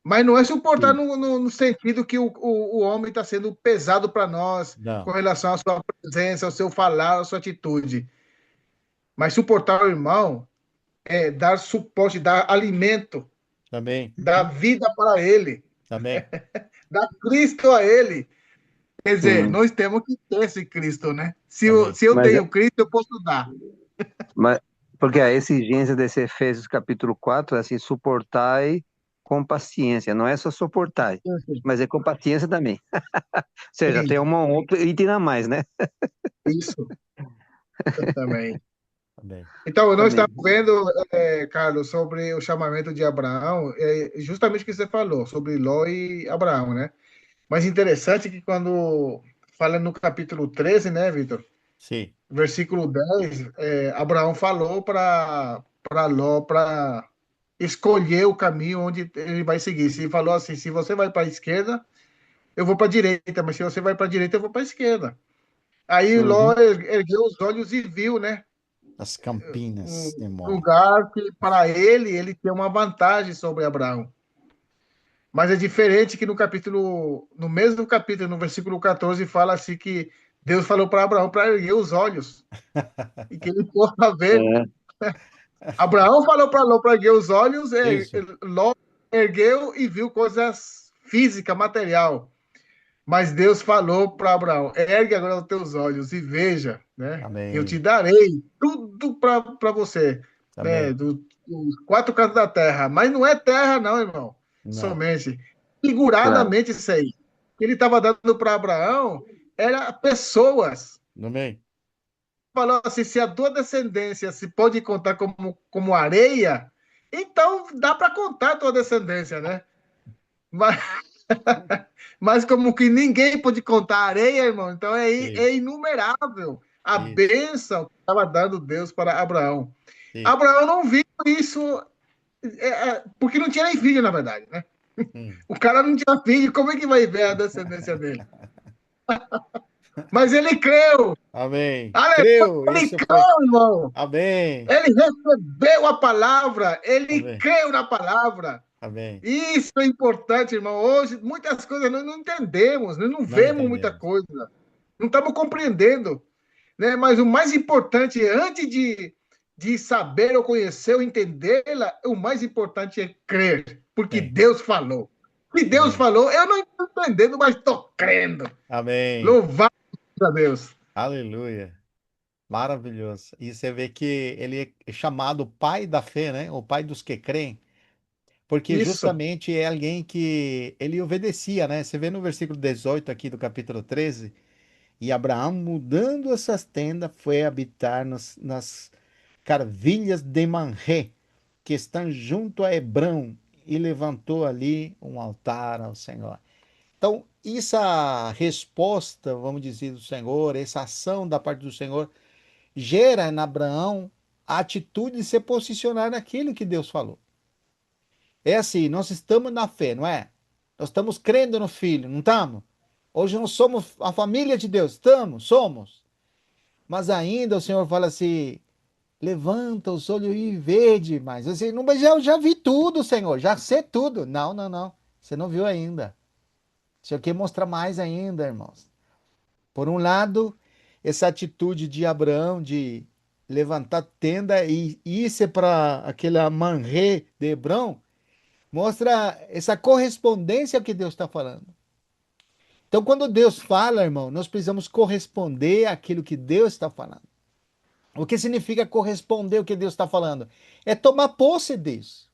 Mas não é suportar
Sim.
no sentido que o homem está sendo pesado para nós com
Não.
relação à sua presença, ao seu falar, à sua atitude. Mas suportar o irmão é dar suporte, dar alimento,
Também.
dar vida para ele,
Também.
dar Cristo a ele. Quer dizer,
Sim.
nós temos que ter esse Cristo, né?
Também.
Se eu
Mas,
tenho Cristo, eu posso dar.
mas porque a exigência desse Efésios capítulo 4 é assim, suportai com paciência. Não é só suportai, mas é com paciência também. Ou seja,
Sim,
tem um outro item a mais, né?
isso também.
Também.
Então, nós
Também.
estamos vendo, Carlos, sobre o chamamento de Abraão, justamente o que você falou, sobre Ló e Abraão, né? Mas interessante que quando fala no capítulo 13, né, Vitor?
Sim.
Versículo 10, Abraão falou para Ló para escolher o caminho onde ele vai seguir. Se falou assim, se você vai para a esquerda, eu vou para a direita, mas se você vai para a direita, eu vou para a esquerda. Aí Ló
Uhum.
ergueu os olhos e viu, né?
As
Um
Campinas de Moab.
lugar que para ele tem uma vantagem sobre Abraão. Mas é diferente que no mesmo capítulo, no versículo 14, fala assim que Deus falou para Abraão para erguer os olhos e que ele fosse ver.
É,
Abraão falou para Ló para erguer os olhos,
Isso.
Ló ergueu e viu coisas física, material. Mas Deus falou para Abraão: ergue agora os teus olhos e veja, né? Eu te
Amém.
darei tudo para você, né?
Amém.
Dos quatro cantos da terra. Mas não é terra, não, irmão.
Não.
Somente.
claro.
Figuradamente, isso aí. O que ele estava dando para Abraão era pessoas.
Amém.
Falou assim: se a tua descendência se pode contar como areia, então dá para contar a tua descendência, né? Mas, mas como que ninguém pode contar areia, irmão, então é
Isso.
inumerável a
Isso.
bênção que estava dando Deus para Abraão.
Isso.
Abraão não viu isso, porque não tinha nem filho, na verdade, né?
Hum.
O cara não tinha filho, como é que vai ver a descendência dele? Mas ele creu,
Amém.
aleluia,
Creu.
ele
Isso foi.
creu, irmão.
Amém.
Ele recebeu a palavra, ele
Amém.
creu na palavra.
Amém.
Isso é importante, irmão. Hoje, muitas coisas nós não entendemos, nós não
Não
vemos muita
entendemos.
coisa, não estamos compreendendo, né? Mas o mais importante, antes de saber ou conhecer ou entendê-la, o mais importante é crer, porque
Bem.
Deus falou. Se Deus
Amém.
falou, eu não estou entendendo, mas estou crendo.
Amém.
Louvado a Deus.
Aleluia. Maravilhoso. E você vê que ele é chamado pai da fé, né? O pai dos que creem. Porque
Isso.
justamente é alguém que ele obedecia, né? Você vê no versículo 18 aqui do capítulo 13, e Abraão, mudando essas tendas, foi habitar nas carvilhas de Manré, que estão junto a Hebrão, e levantou ali um altar ao Senhor. Então, essa resposta, vamos dizer, do Senhor, essa ação da parte do Senhor, gera em Abraão a atitude de se posicionar naquilo que Deus falou. É assim, nós estamos na fé, não é? Nós estamos crendo no Filho, não estamos? Hoje nós somos a família de Deus, estamos, somos. Mas ainda o Senhor fala assim: levanta os olhos e vede mais. Assim, não, mas já vi tudo, Senhor, já sei tudo. Não, não, não. Você não viu ainda. O Senhor quer mostrar mais ainda, irmãos. Por um lado, essa atitude de Abraão de levantar tenda e ir para aquela manré de Hebrão mostra essa correspondência que Deus está falando. Então, quando Deus fala, irmão, nós precisamos corresponder àquilo que Deus está falando. O que significa corresponder ao que Deus está falando? É tomar posse disso.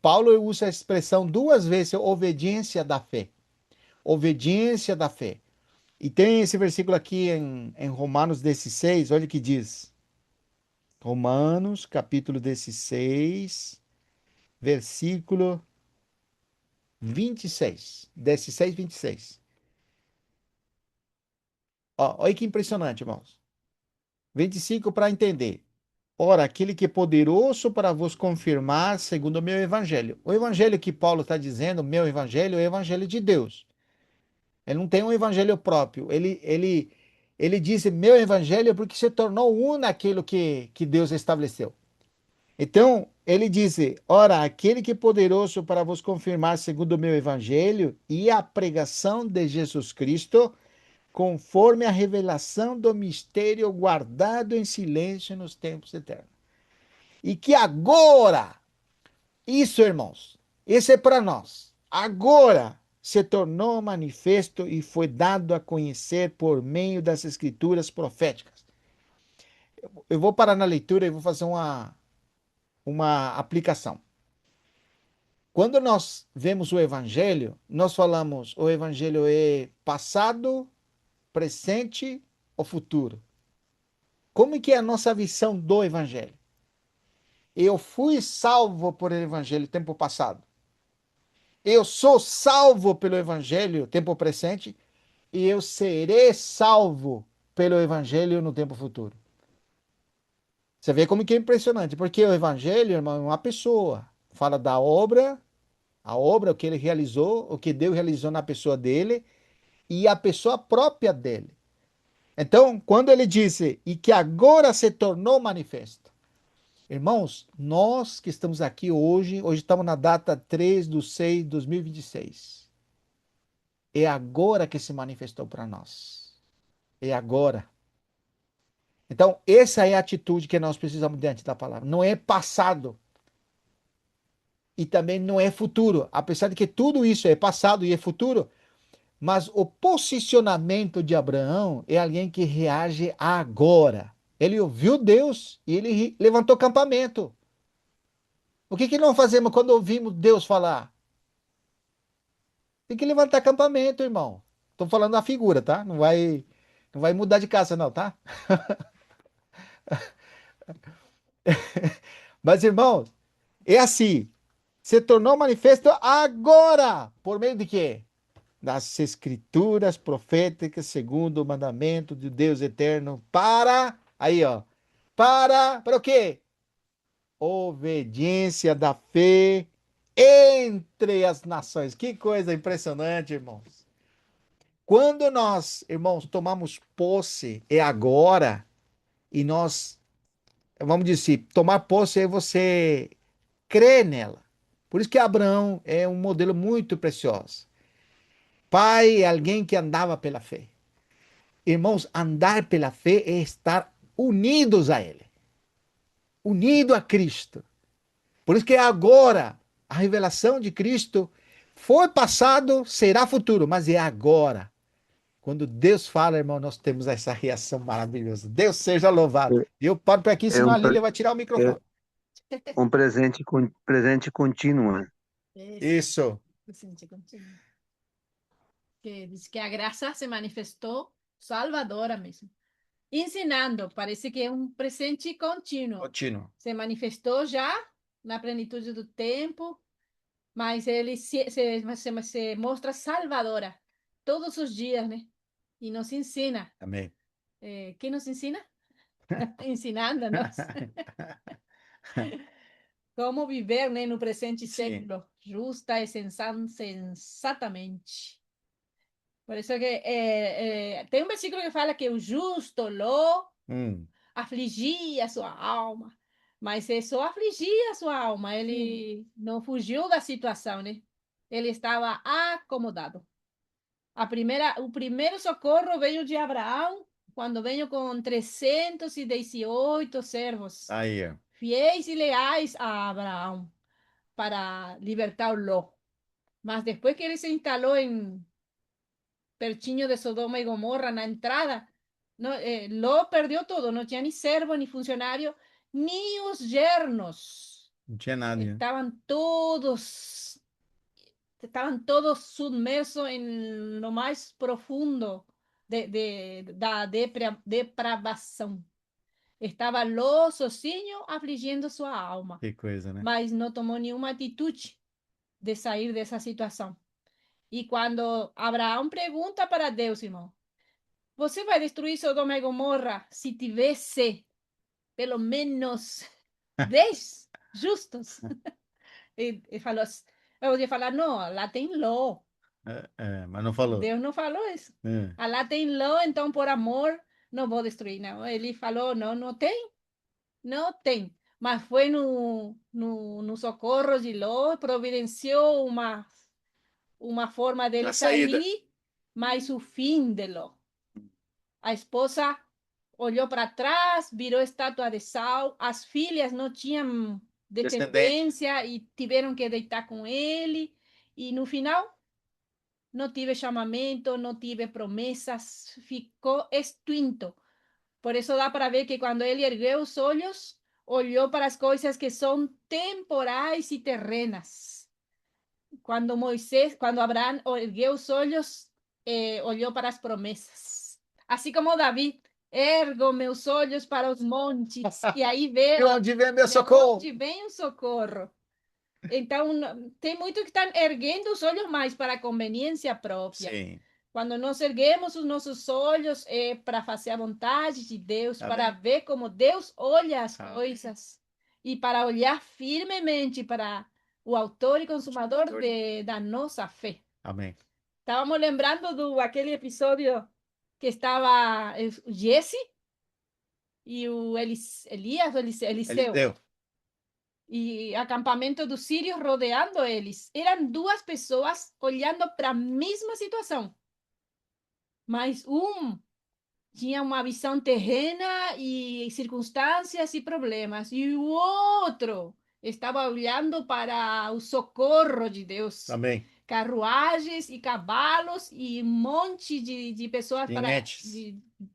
Paulo usa a expressão duas vezes, obediência da fé. Obediência da fé. E tem esse versículo aqui em Romanos 16, olha o que diz. Romanos, capítulo 16, versículo 26. 16, 26. Ó, olha que impressionante, irmãos. 25 para entender. Ora, aquele que é poderoso para vos confirmar segundo o meu evangelho. O evangelho que Paulo está dizendo, meu evangelho, é o evangelho de Deus. Ele não tem um evangelho próprio. Ele diz meu evangelho porque se tornou um naquilo que Deus estabeleceu. Então, ele diz: ora, aquele que é poderoso para vos confirmar segundo o meu evangelho e a pregação de Jesus Cristo, conforme a revelação do mistério guardado em silêncio nos tempos eternos. E que agora, isso, irmãos, isso é para nós. Agora se tornou manifesto e foi dado a conhecer por meio das escrituras proféticas. Eu vou parar na leitura e vou fazer uma aplicação. Quando nós vemos o evangelho, nós falamos o evangelho é passado, presente ou futuro. Como é que é a nossa visão do evangelho? Eu fui salvo por evangelho tempo passado. Eu sou salvo pelo evangelho tempo presente e eu serei salvo pelo evangelho no tempo futuro. Você vê como que é impressionante, porque o evangelho, irmão, é uma pessoa. Fala da obra, a obra, o que ele realizou, o que Deus realizou na pessoa dele e a pessoa própria dele. Então, quando ele disse, e que agora se tornou manifesto. Irmãos, nós que estamos aqui hoje estamos na data 3/6/2026. É agora que se manifestou para nós. É agora. Então, essa é a atitude que nós precisamos diante da palavra. Não é passado e também não é futuro. Apesar de que tudo isso é passado e é futuro, mas o posicionamento de Abraão é alguém que reage agora. Ele ouviu Deus e ele levantou campamento. O que que nós fazemos quando ouvimos Deus falar? Tem que levantar acampamento, irmão. Estou falando da figura, tá? Não vai mudar de casa, não, tá? Mas, irmãos, é assim. Se tornou manifesto agora. Por meio de quê? Das escrituras proféticas, segundo o mandamento de Deus eterno, aí, ó, para o quê? Obediência da fé entre as nações. Que coisa impressionante, irmãos. Quando nós, irmãos, tomamos posse, é agora, e nós, vamos dizer, tomar posse é você crer nela. Por isso que Abraão é um modelo muito precioso. Pai é alguém que andava pela fé. Irmãos, andar pela fé é estar unidos a Ele, unido a Cristo. Por isso que é agora a revelação de Cristo foi passado, será futuro, mas é agora. Quando Deus fala, irmão, nós temos essa reação maravilhosa. Deus seja louvado. E eu paro por aqui,
É
senão
um,
a Lília vai tirar o
é
microfone.
um presente contínuo.
Eso,
Isso.
presente continuo. Que dice que a gracia se manifestó salvadora mesmo. Ensinando, parece que é um presente contínuo.
Contínuo.
Se manifestou já na plenitude do tempo, mas ele se mostra salvadora todos os dias, né? E nos ensina.
Amém.
Quem nos ensina? Ensinando-nos como viver, né, no presente
Sim.
século, justa e sensatamente. Por isso que tem um versículo que fala que o justo lo
Hum,
afligia a sua alma, mas é só afligia a sua alma, ele não fugiu da situação, né? Ele estava acomodado. O primeiro socorro veio de Abraão, quando veio com 318 servos,
aí, ó.
fiéis e leais a Abraão, para libertar-lo. Mas depois que ele se instalou em pertinho de Sodoma y Gomorra, na entrada, no, Ló perdió todo, no tinha ni servo, ni funcionario, ni os yernos.
Não tinha nada, né?
Estaban todos submersos en lo más profundo da depravação. Estava Ló sozinho afligindo sua alma,
Que coisa, né?
mas não tomou nenhuma atitude de sair dessa situação. E quando Abraão pergunta para Deus, irmão, você vai destruir Sodoma e Gomorra se tivesse pelo menos 10 justos. E falou assim, eu ia falar, não, lá tem Ló.
Mas não falou.
Deus não falou isso.
É.
Lá tem Ló, então por amor não vou destruir. Não, ele falou, não, não tem. Não tem. Mas foi no socorro de Ló, providenciou uma forma
A
dele
saída.
sair, mas o fim de Ló. A esposa olhou para trás, virou estátua de sal, as filhas não tinham
Descendente.
descendência e tiveram que deitar com ele, e no final não tive chamamento, não tive promessas, ficou extinto. Por isso dá para ver que quando ele ergueu os olhos, olhou para as coisas que são temporais e terrenas. Quando Abraão ergueu os olhos, olhou para as promessas. Assim como Davi, ergo meus olhos para os montes, e aí vê
De onde vem meu
de
socorro?
onde vem o socorro. Então, tem muito que estão erguendo os olhos mais para a conveniência própria.
Sim.
Quando nós erguemos os nossos olhos, é para fazer a vontade de Deus, para
Amém.
ver como Deus olha as
Amém.
coisas e para olhar firmemente para o autor e consumador da nossa fé.
Amém.
Estávamos lembrando do aquele episódio que estava o Jesse e o Elias, Eliseu,
Eliseu.
e acampamento dos sírios rodeando eles. Eram duas pessoas olhando para a mesma situação, mas tinha uma visão terrena e circunstâncias e problemas, e o outro estava olhando para o socorro de Deus.
Amém.
Carruagens e cavalos e um monte de pessoas
Jinetes.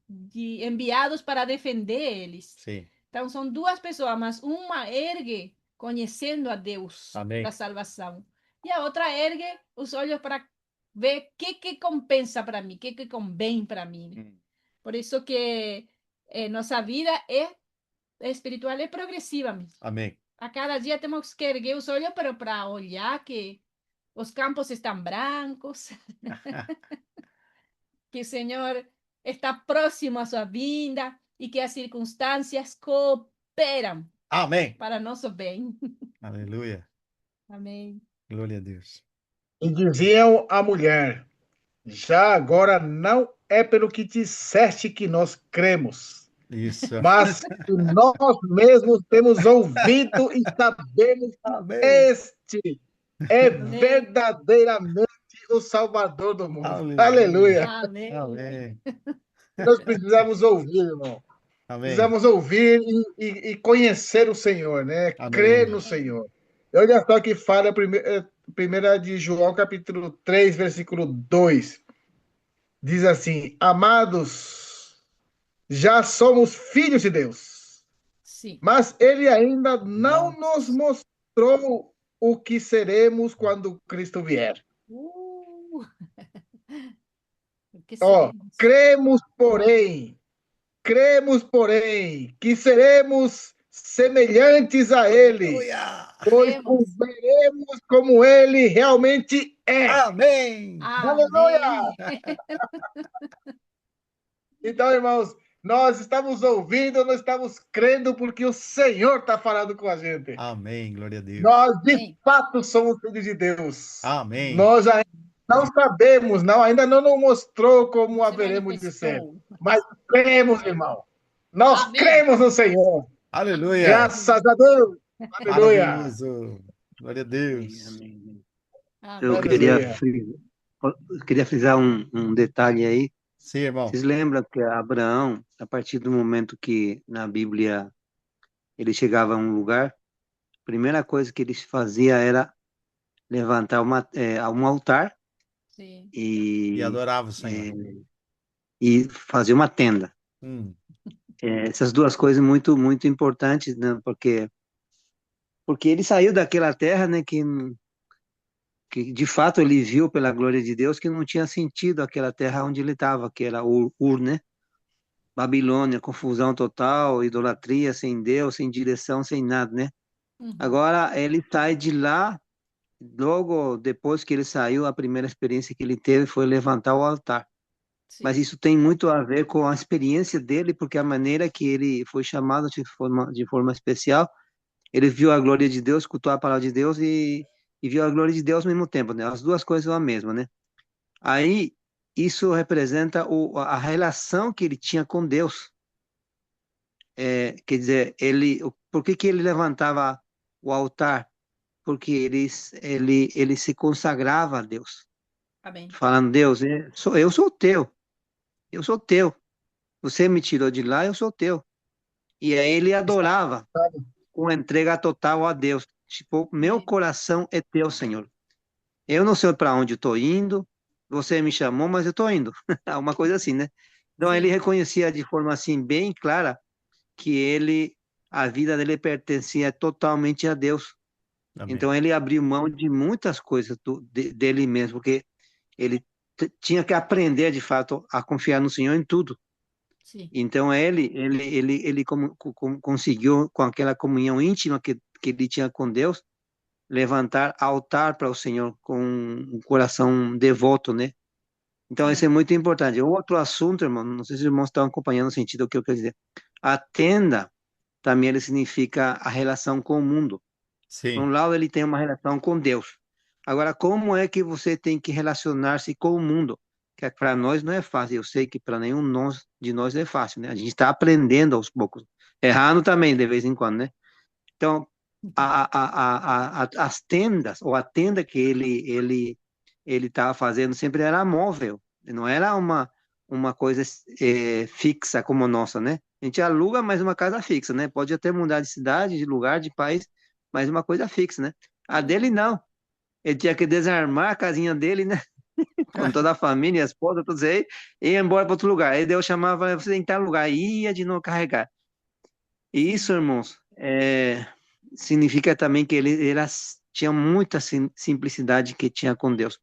de enviados para defender eles.
Sim.
Então são duas pessoas, mas uma ergue conhecendo a Deus
Amém.
para salvação, e a outra ergue os olhos para ver o que compensa para mim, o que convém para mim. Por isso que nossa vida é espiritual, é progressiva mesmo.
Amém.
A cada dia temos que erguer os olhos, pero para olhar que os campos estão brancos, que o Senhor está próximo à sua vinda e que as circunstâncias cooperam
Amém.
para nosso bem.
Aleluia.
Amém.
Glória a Deus.
E diziam à mulher: já agora não é pelo que disseste que nós cremos,
Isso.
mas que nós mesmos temos ouvido e sabemos que
Amém.
este é verdadeiramente o Salvador do mundo.
Aleluia.
Aleluia.
Amém.
Amém.
Nós precisamos ouvir, irmão.
Amém.
Precisamos ouvir e conhecer o Senhor, né?
Amém.
Crer no Senhor. Olha só que fala primeira de João, capítulo 3, versículo 2. Diz assim: amados, já somos filhos de Deus,
Sim.
mas ele ainda não nos mostrou o que seremos quando Cristo vier.
Que
Ó,
seremos?
cremos, porém, que seremos semelhantes a ele,
Aleluia.
pois o
Cremos.
veremos como ele realmente é.
Amém.
Aleluia!
Amém.
Então, irmãos, nós estamos ouvindo, nós estamos crendo porque o Senhor está falando com a gente.
Amém. Glória a Deus.
Nós, de
Amém.
fato, somos filhos de Deus.
Amém.
Nós ainda não sabemos, ainda não nos mostrou como
Se
haveremos de ser.
manifestou.
Mas cremos, irmão. Nós
Amém.
cremos no Senhor.
Aleluia.
Graças a Deus. Aleluia.
Maravilhoso. Glória a Deus.
Amém.
Amém.
Eu queria frisar um detalhe aí.
Sim, irmão.
Vocês lembram que Abraão, a partir do momento que na Bíblia ele chegava a um lugar, a primeira coisa que ele fazia era levantar um altar
Sim.
E adorava o Senhor.
e fazer uma tenda. Essas duas coisas muito, muito importantes, né? Porque ele saiu daquela terra, né? Que de fato ele viu pela glória de Deus que não tinha sentido aquela terra onde ele estava, que era Ur, né? Babilônia, confusão total, idolatria, sem Deus, sem direção, sem nada, né?
Uhum.
Agora ele sai de lá, logo depois que ele saiu, a primeira experiência que ele teve foi levantar o altar. mas
sim,
isso tem muito a ver com a experiência dele, porque a maneira que ele foi chamado de forma especial, ele viu a glória de Deus, escutou a palavra de Deus e viu a glória de Deus ao mesmo tempo, né? As duas coisas são a mesma, né? Aí, isso representa a relação que ele tinha com Deus. Quer dizer, por que que ele levantava o altar? Porque ele se consagrava a Deus,
amém.
falando, Deus, eu sou teu, eu sou teu. Você me tirou de lá, eu sou teu. E aí ele
Está
adorava com entrega total a Deus. Tipo, meu
Amém.
coração é teu, Senhor. Eu não sei para onde estou indo, você me chamou, mas eu estou indo. Uma coisa assim, né? Então ele
Sim,
reconhecia de forma assim bem clara que a vida dele pertencia totalmente a Deus.
Amém.
Então ele abriu mão de muitas coisas dele mesmo, porque ele tinha que aprender de fato a confiar no Senhor em tudo.
sim,
Então ele conseguiu, com aquela comunhão íntima que ele tinha com Deus, levantar altar para o Senhor com um coração devoto, né? Então isso é
amém.
muito importante. Outro assunto, irmão, não sei se os irmãos estão acompanhando o sentido do que eu quero dizer. A tenda também ele significa a relação com o mundo. Por um
Sim.
lado, ele tem uma relação com Deus. Agora, como é que você tem que relacionar-se com o mundo? Que para nós não é fácil. Eu sei que para nenhum de nós é fácil, né? A gente está aprendendo aos poucos. Errando também, de vez em quando, né? Então, as tendas, ou a tenda que ele estava fazendo sempre era móvel. Não era uma coisa fixa como a nossa, né? A gente aluga mais uma casa fixa, né? Pode até mudar de cidade, de lugar, de país, mas uma coisa fixa, né? A dele
Verdade.
não. Ele tinha que desarmar a casinha dele, né? Com toda a família, a esposa, todos aí, e ia embora para outro lugar. Aí Deus chamava você em tal lugar, e ia de novo carregar. E isso,
Sim,
irmãos, significa também que tinha muita simplicidade que tinha com Deus.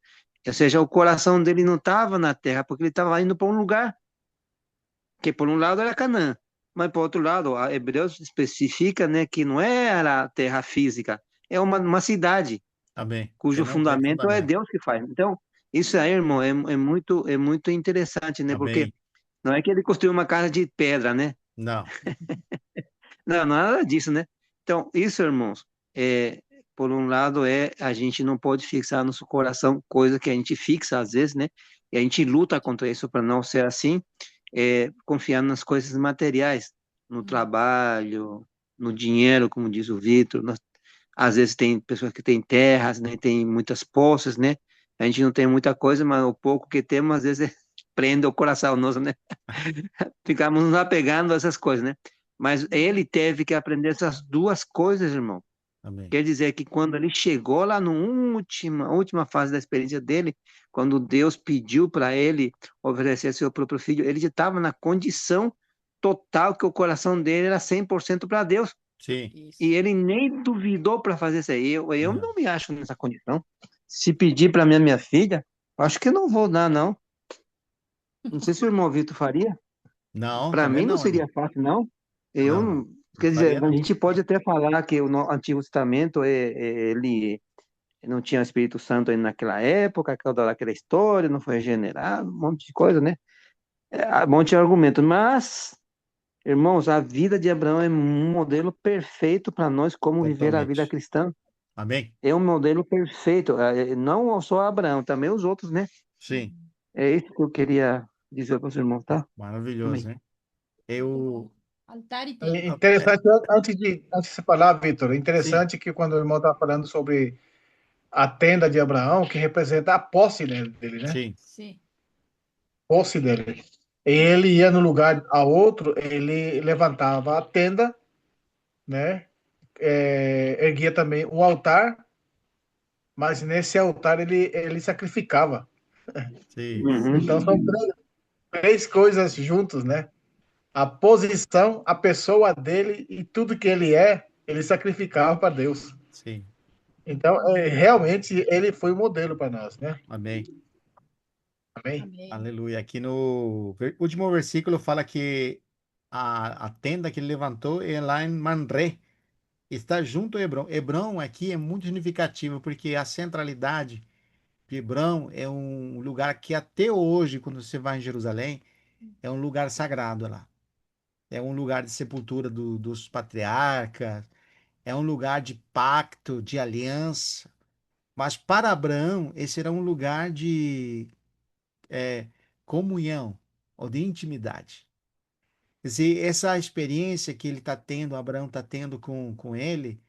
Ou seja, o coração dele não estava na terra, porque ele estava indo para um lugar, que por um lado era Canaã, mas por outro lado, a Hebreus especifica, né, que não era a terra física, é uma cidade
Amém. Que
cujo
não tem
fundamento é
fundamento.
Deus que faz. Então, isso aí, irmão, é muito interessante, né? Porque
Amém.
não é que ele construiu uma casa de pedra, né?
Não.
Não, nada disso, né? Então, isso, irmãos, por um lado, a gente não pode fixar nosso coração, coisa que a gente fixa às vezes, né? E a gente luta contra isso para não ser assim, confiando nas coisas materiais, no
amém.
trabalho, no dinheiro, como diz o Vitor. Às vezes tem pessoas que têm terras, né? Tem muitas posses, né? A gente não tem muita coisa, mas o pouco que temos, às vezes, prende o coração nosso, né? Ficamos nos apegando a essas coisas, né? Mas ele
Verdade.
teve que aprender essas duas coisas, irmão.
Amém.
Quer dizer que quando ele chegou lá na última fase da experiência dele, quando Deus pediu para ele oferecer seu próprio filho, ele já estava na condição total que o coração dele era 100% para Deus.
Sim.
E
Isso.
ele nem duvidou para fazer isso aí. Eu
Não.
não me acho nessa condição. Se pedir para minha filha, acho que eu não vou dar, não. Não sei se o irmão Vitor faria.
Não,
Para
também
mim não
não, irmão.
seria fácil, não. Eu
Não.
não.
Não
Quer dizer,
faria,
a
não.
gente pode até falar que o Antigo Testamento ele não tinha o Espírito Santo ainda naquela época, aquela história, não foi regenerado, um monte de coisa, né? Um monte de argumento. Mas, irmãos, a vida de Abraão é um modelo perfeito para nós como viver a vida
Totalmente.
cristã.
Amém?
É um modelo perfeito. Não só Abraão, também os outros, né?
Sim.
Uhum.
É isso que eu queria dizer para os irmãos, tá?
Maravilhoso,
Amém.
né?
Muito bom.
Eu.
Altar e
É
tenda.
interessante, antes de você falar, Vitor, é
Sim.
interessante que quando o irmão está falando sobre a tenda de Abraão, que representa a posse dele, né?
Sim.
Sim,
Posse dele. Ele ia no lugar a outro, ele levantava a tenda, né? Erguia também o altar, mas nesse altar ele sacrificava.
Sim.
Então são
Uhum.
três coisas juntos, né? A posição, a pessoa dele e tudo que ele sacrificava para Deus.
Sim.
Então, realmente, ele foi o modelo para nós, né?
Amém.
Amém?
amém.
Aleluia. Aqui no último versículo fala que a tenda que ele levantou é lá em Manré. Está junto a Hebron. Hebron aqui é muito significativo porque a centralidade Hebrão é um lugar que até hoje, quando você vai em Jerusalém, é um lugar sagrado lá. É um lugar de sepultura dos patriarcas, é um lugar de pacto, de aliança. Mas para Abraão, esse era um lugar de é, comunhão ou de intimidade. Quer dizer, essa experiência que ele está tendo, Abraão está tendo com ele,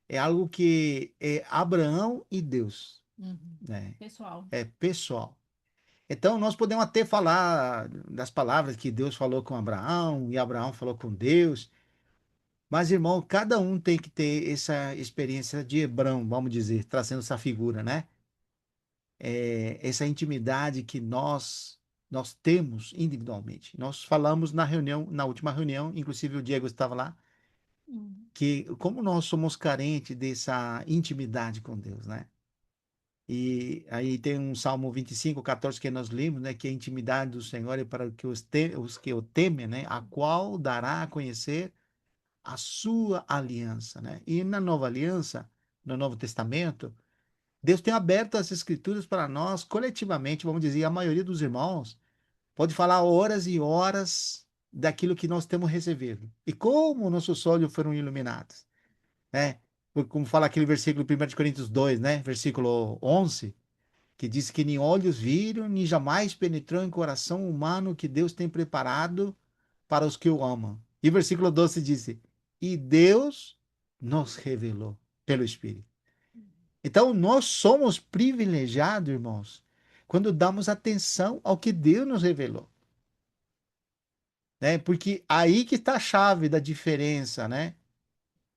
é algo que é Abraão e Deus,
Uhum.
né?
Pessoal.
É pessoal. Então, nós podemos até falar das palavras que Deus falou com Abraão e Abraão falou com Deus, mas, irmão, cada um tem que ter essa experiência de Hebrão, vamos dizer, trazendo essa figura, né? Essa intimidade que nós temos individualmente. Nós falamos na reunião, na última reunião, inclusive o Diego estava lá,
Uhum.
que como nós somos carentes dessa intimidade com Deus, né? E aí tem um Salmo 25:14 que nós lemos, né? Que a intimidade do Senhor é para que os que o temem, né? A qual dará a conhecer a sua aliança, né? E na nova aliança, no Novo Testamento, Deus tem aberto as escrituras para nós coletivamente, vamos dizer, a maioria dos irmãos pode falar horas e horas daquilo que nós temos recebido. E como nossos olhos foram iluminados, né? Como fala aquele versículo 1 Coríntios 2, né? Versículo 11, que diz que nem olhos viram, nem jamais penetrou em coração humano que Deus tem preparado para os que o amam. E versículo 12 diz: e Deus nos revelou pelo Espírito. Então, nós somos privilegiados, irmãos, quando damos atenção ao que Deus nos revelou, né? Porque aí que está a chave da diferença, né?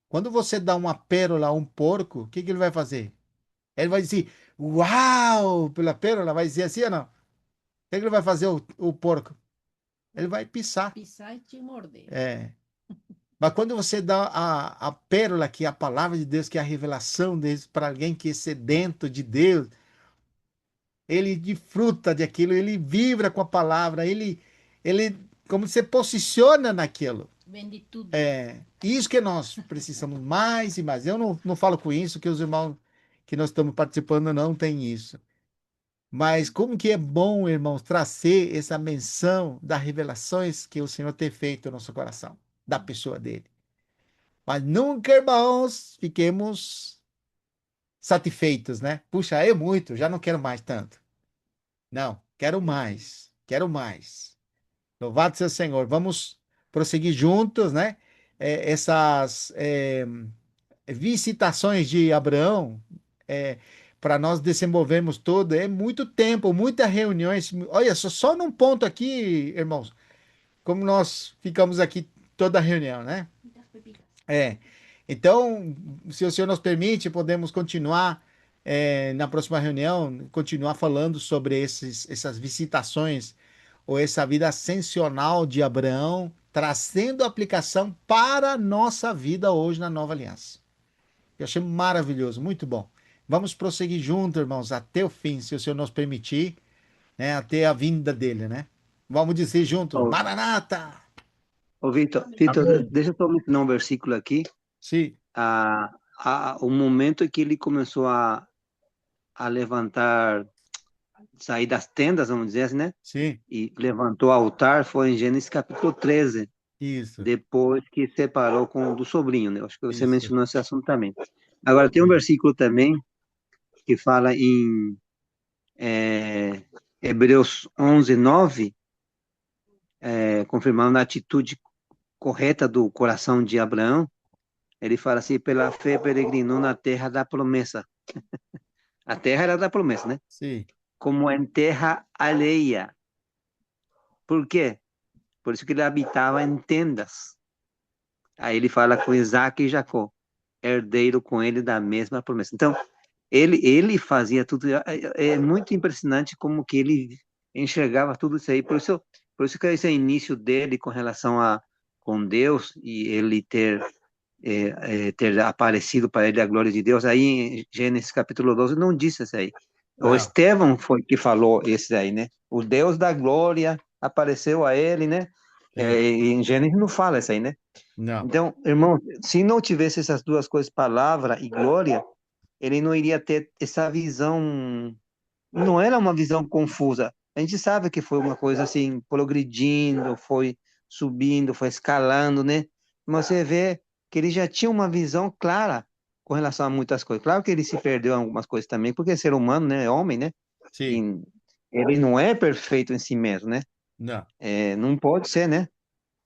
Quando você dá uma pérola a um porco, o que que ele vai fazer? Ele vai dizer, uau, pela pérola, vai dizer assim ou não? O que que ele vai fazer o porco? Ele vai pisar.
Pisar e te morder.
É. Mas quando você dá a pérola, que é a palavra de Deus, que é a revelação deles para alguém que é sedento de Deus, ele desfruta daquilo, ele vibra com a palavra, ele como se posiciona naquilo.
Vende tudo.
É isso que nós precisamos mais e mais. Eu não falo com isso, que os irmãos que nós estamos participando não têm isso. Mas como que é bom, irmãos, trazer essa menção das revelações que o Senhor tem feito no nosso coração, da pessoa dele. Mas nunca, irmãos, fiquemos satisfeitos, né? Puxa, é muito, já não quero mais tanto. Não, quero mais, quero mais. Louvado seja o Senhor. Vamos prosseguir juntos, né? Essas visitações de Abraão, para nós desenvolvermos todo, é muito tempo, muitas reuniões. Olha, só num ponto aqui, irmãos, como nós ficamos aqui toda a reunião, né?
Muitas pepitas.
Então, se o Senhor nos permite, podemos continuar na próxima reunião, continuar falando sobre essas visitações ou essa vida ascensional de Abraão, trazendo aplicação para a nossa vida hoje na nova aliança. Eu achei maravilhoso, muito bom. Vamos prosseguir juntos, irmãos, até o fim, se o Senhor nos permitir, né, até a vinda dele, né? Vamos dizer juntos,
Ô,
Maranata!
ô Vitor,
Amém.
deixa eu só mencionar um versículo aqui.
Sim,
O momento em que ele começou a levantar, sair das tendas, vamos dizer assim, né?
sim,
E levantou o altar foi em Gênesis capítulo 13,
isso,
depois que separou do sobrinho, né? Acho que você
isso.
mencionou esse assunto também. Agora, tem um
Sim.
versículo também que fala em Hebreus 11:9, confirmando a atitude correta do coração de Abraão. Ele fala assim: pela fé peregrinou na terra da promessa. A terra era da promessa, né?
Sim.
Como em terra alheia. Por quê? Por isso que ele habitava em tendas. Aí ele fala com Isaac e Jacó, herdeiro com ele da mesma promessa. Então, ele fazia tudo. É muito impressionante como que ele enxergava tudo isso aí. Por isso que esse início dele com relação com Deus e ele ter aparecido para ele a glória de Deus, aí em Gênesis capítulo 12 não disse isso aí. O
Não,
Estevão foi que falou esse aí, né? O Deus da glória apareceu a ele, né?
sim.
Em Gênesis não fala isso aí, né?
Não.
Então, irmão, se não tivesse essas duas coisas, palavra e glória, ele não iria ter essa visão não era uma visão confusa. A gente sabe que foi uma coisa assim, progredindo, foi subindo, foi escalando, né? Mas você vê que ele já tinha uma visão clara com relação a muitas coisas. Claro que ele se perdeu em algumas coisas também, porque é ser humano, né? É homem, né?
Sim,
E ele não é perfeito em si mesmo, né?
não,
É, não pode ser, né?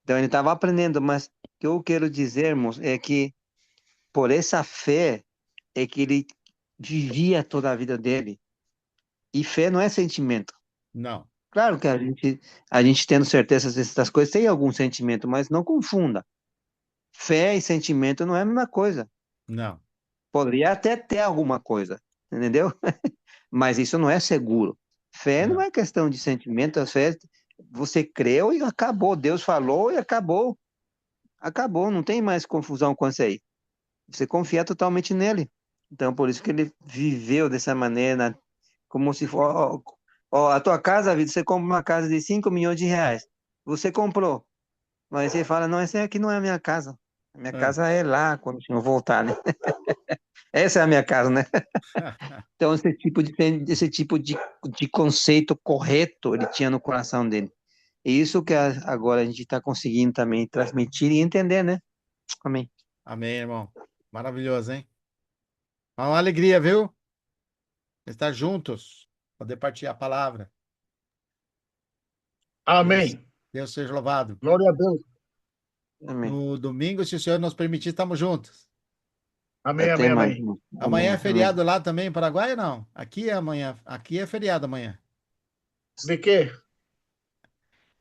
Então ele estava aprendendo, mas o que eu quero dizer, irmãos, é que por essa fé é que ele vivia toda a vida dele. E fé não é sentimento.
não,
Claro que a gente tendo certeza dessas coisas tem algum sentimento, mas não confunda. Fé e sentimento não é a mesma coisa.
não,
Poderia até ter alguma coisa, entendeu? Mas isso não é seguro. Fé não
não.
é questão de sentimento, a fé, você creu e acabou. Deus falou e acabou. Acabou, não tem mais confusão com isso aí. Você confia totalmente nele. Então, por isso que ele viveu dessa maneira, como se for, ó, a tua casa, Vitor, você compra uma casa de 5 milhões de reais. Você comprou, mas você fala, não, essa aqui não é a minha casa. A minha
Ah.
casa é lá, quando eu voltar, né? Essa é a minha casa, né? Então, esse tipo de conceito correto ele tinha no coração dele. E isso que agora a gente está conseguindo também transmitir e entender, né? Amém.
Amém, irmão. Maravilhoso, hein? Uma alegria, viu? Estar juntos, poder partilhar a palavra. Deus,
Amém.
Deus seja louvado.
Glória a Deus.
Amém.
No domingo, se o Senhor nos permitir, estamos juntos.
Amém,
Até
amém,
mais,
amém.
irmão.
Amanhã
Amém.
é
Amém.
feriado lá também em Paraguai, ou não? Aqui é amanhã. Aqui é feriado amanhã.
De quê?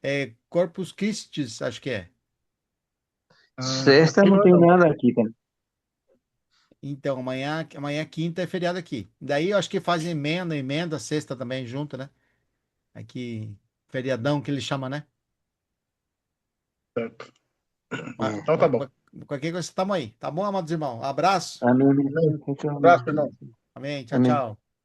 É Corpus Christi, acho que é.
Sexta
Aqui
não
não é,
tem
não.
nada aqui, cara.
Então, amanhã quinta é feriado aqui. Daí eu acho que fazem emenda, sexta também junto, né? Aqui, feriadão que ele chama, né?
Certo.
Mas,
É.
Então tá bom.
qualquer coisa, estamos aí. Tá bom, amados irmãos? Abraço.
Amém.
Amém.
Tchau, tchau.
Abraço, irmão.
Amém. Tchau,
Amém.
tchau.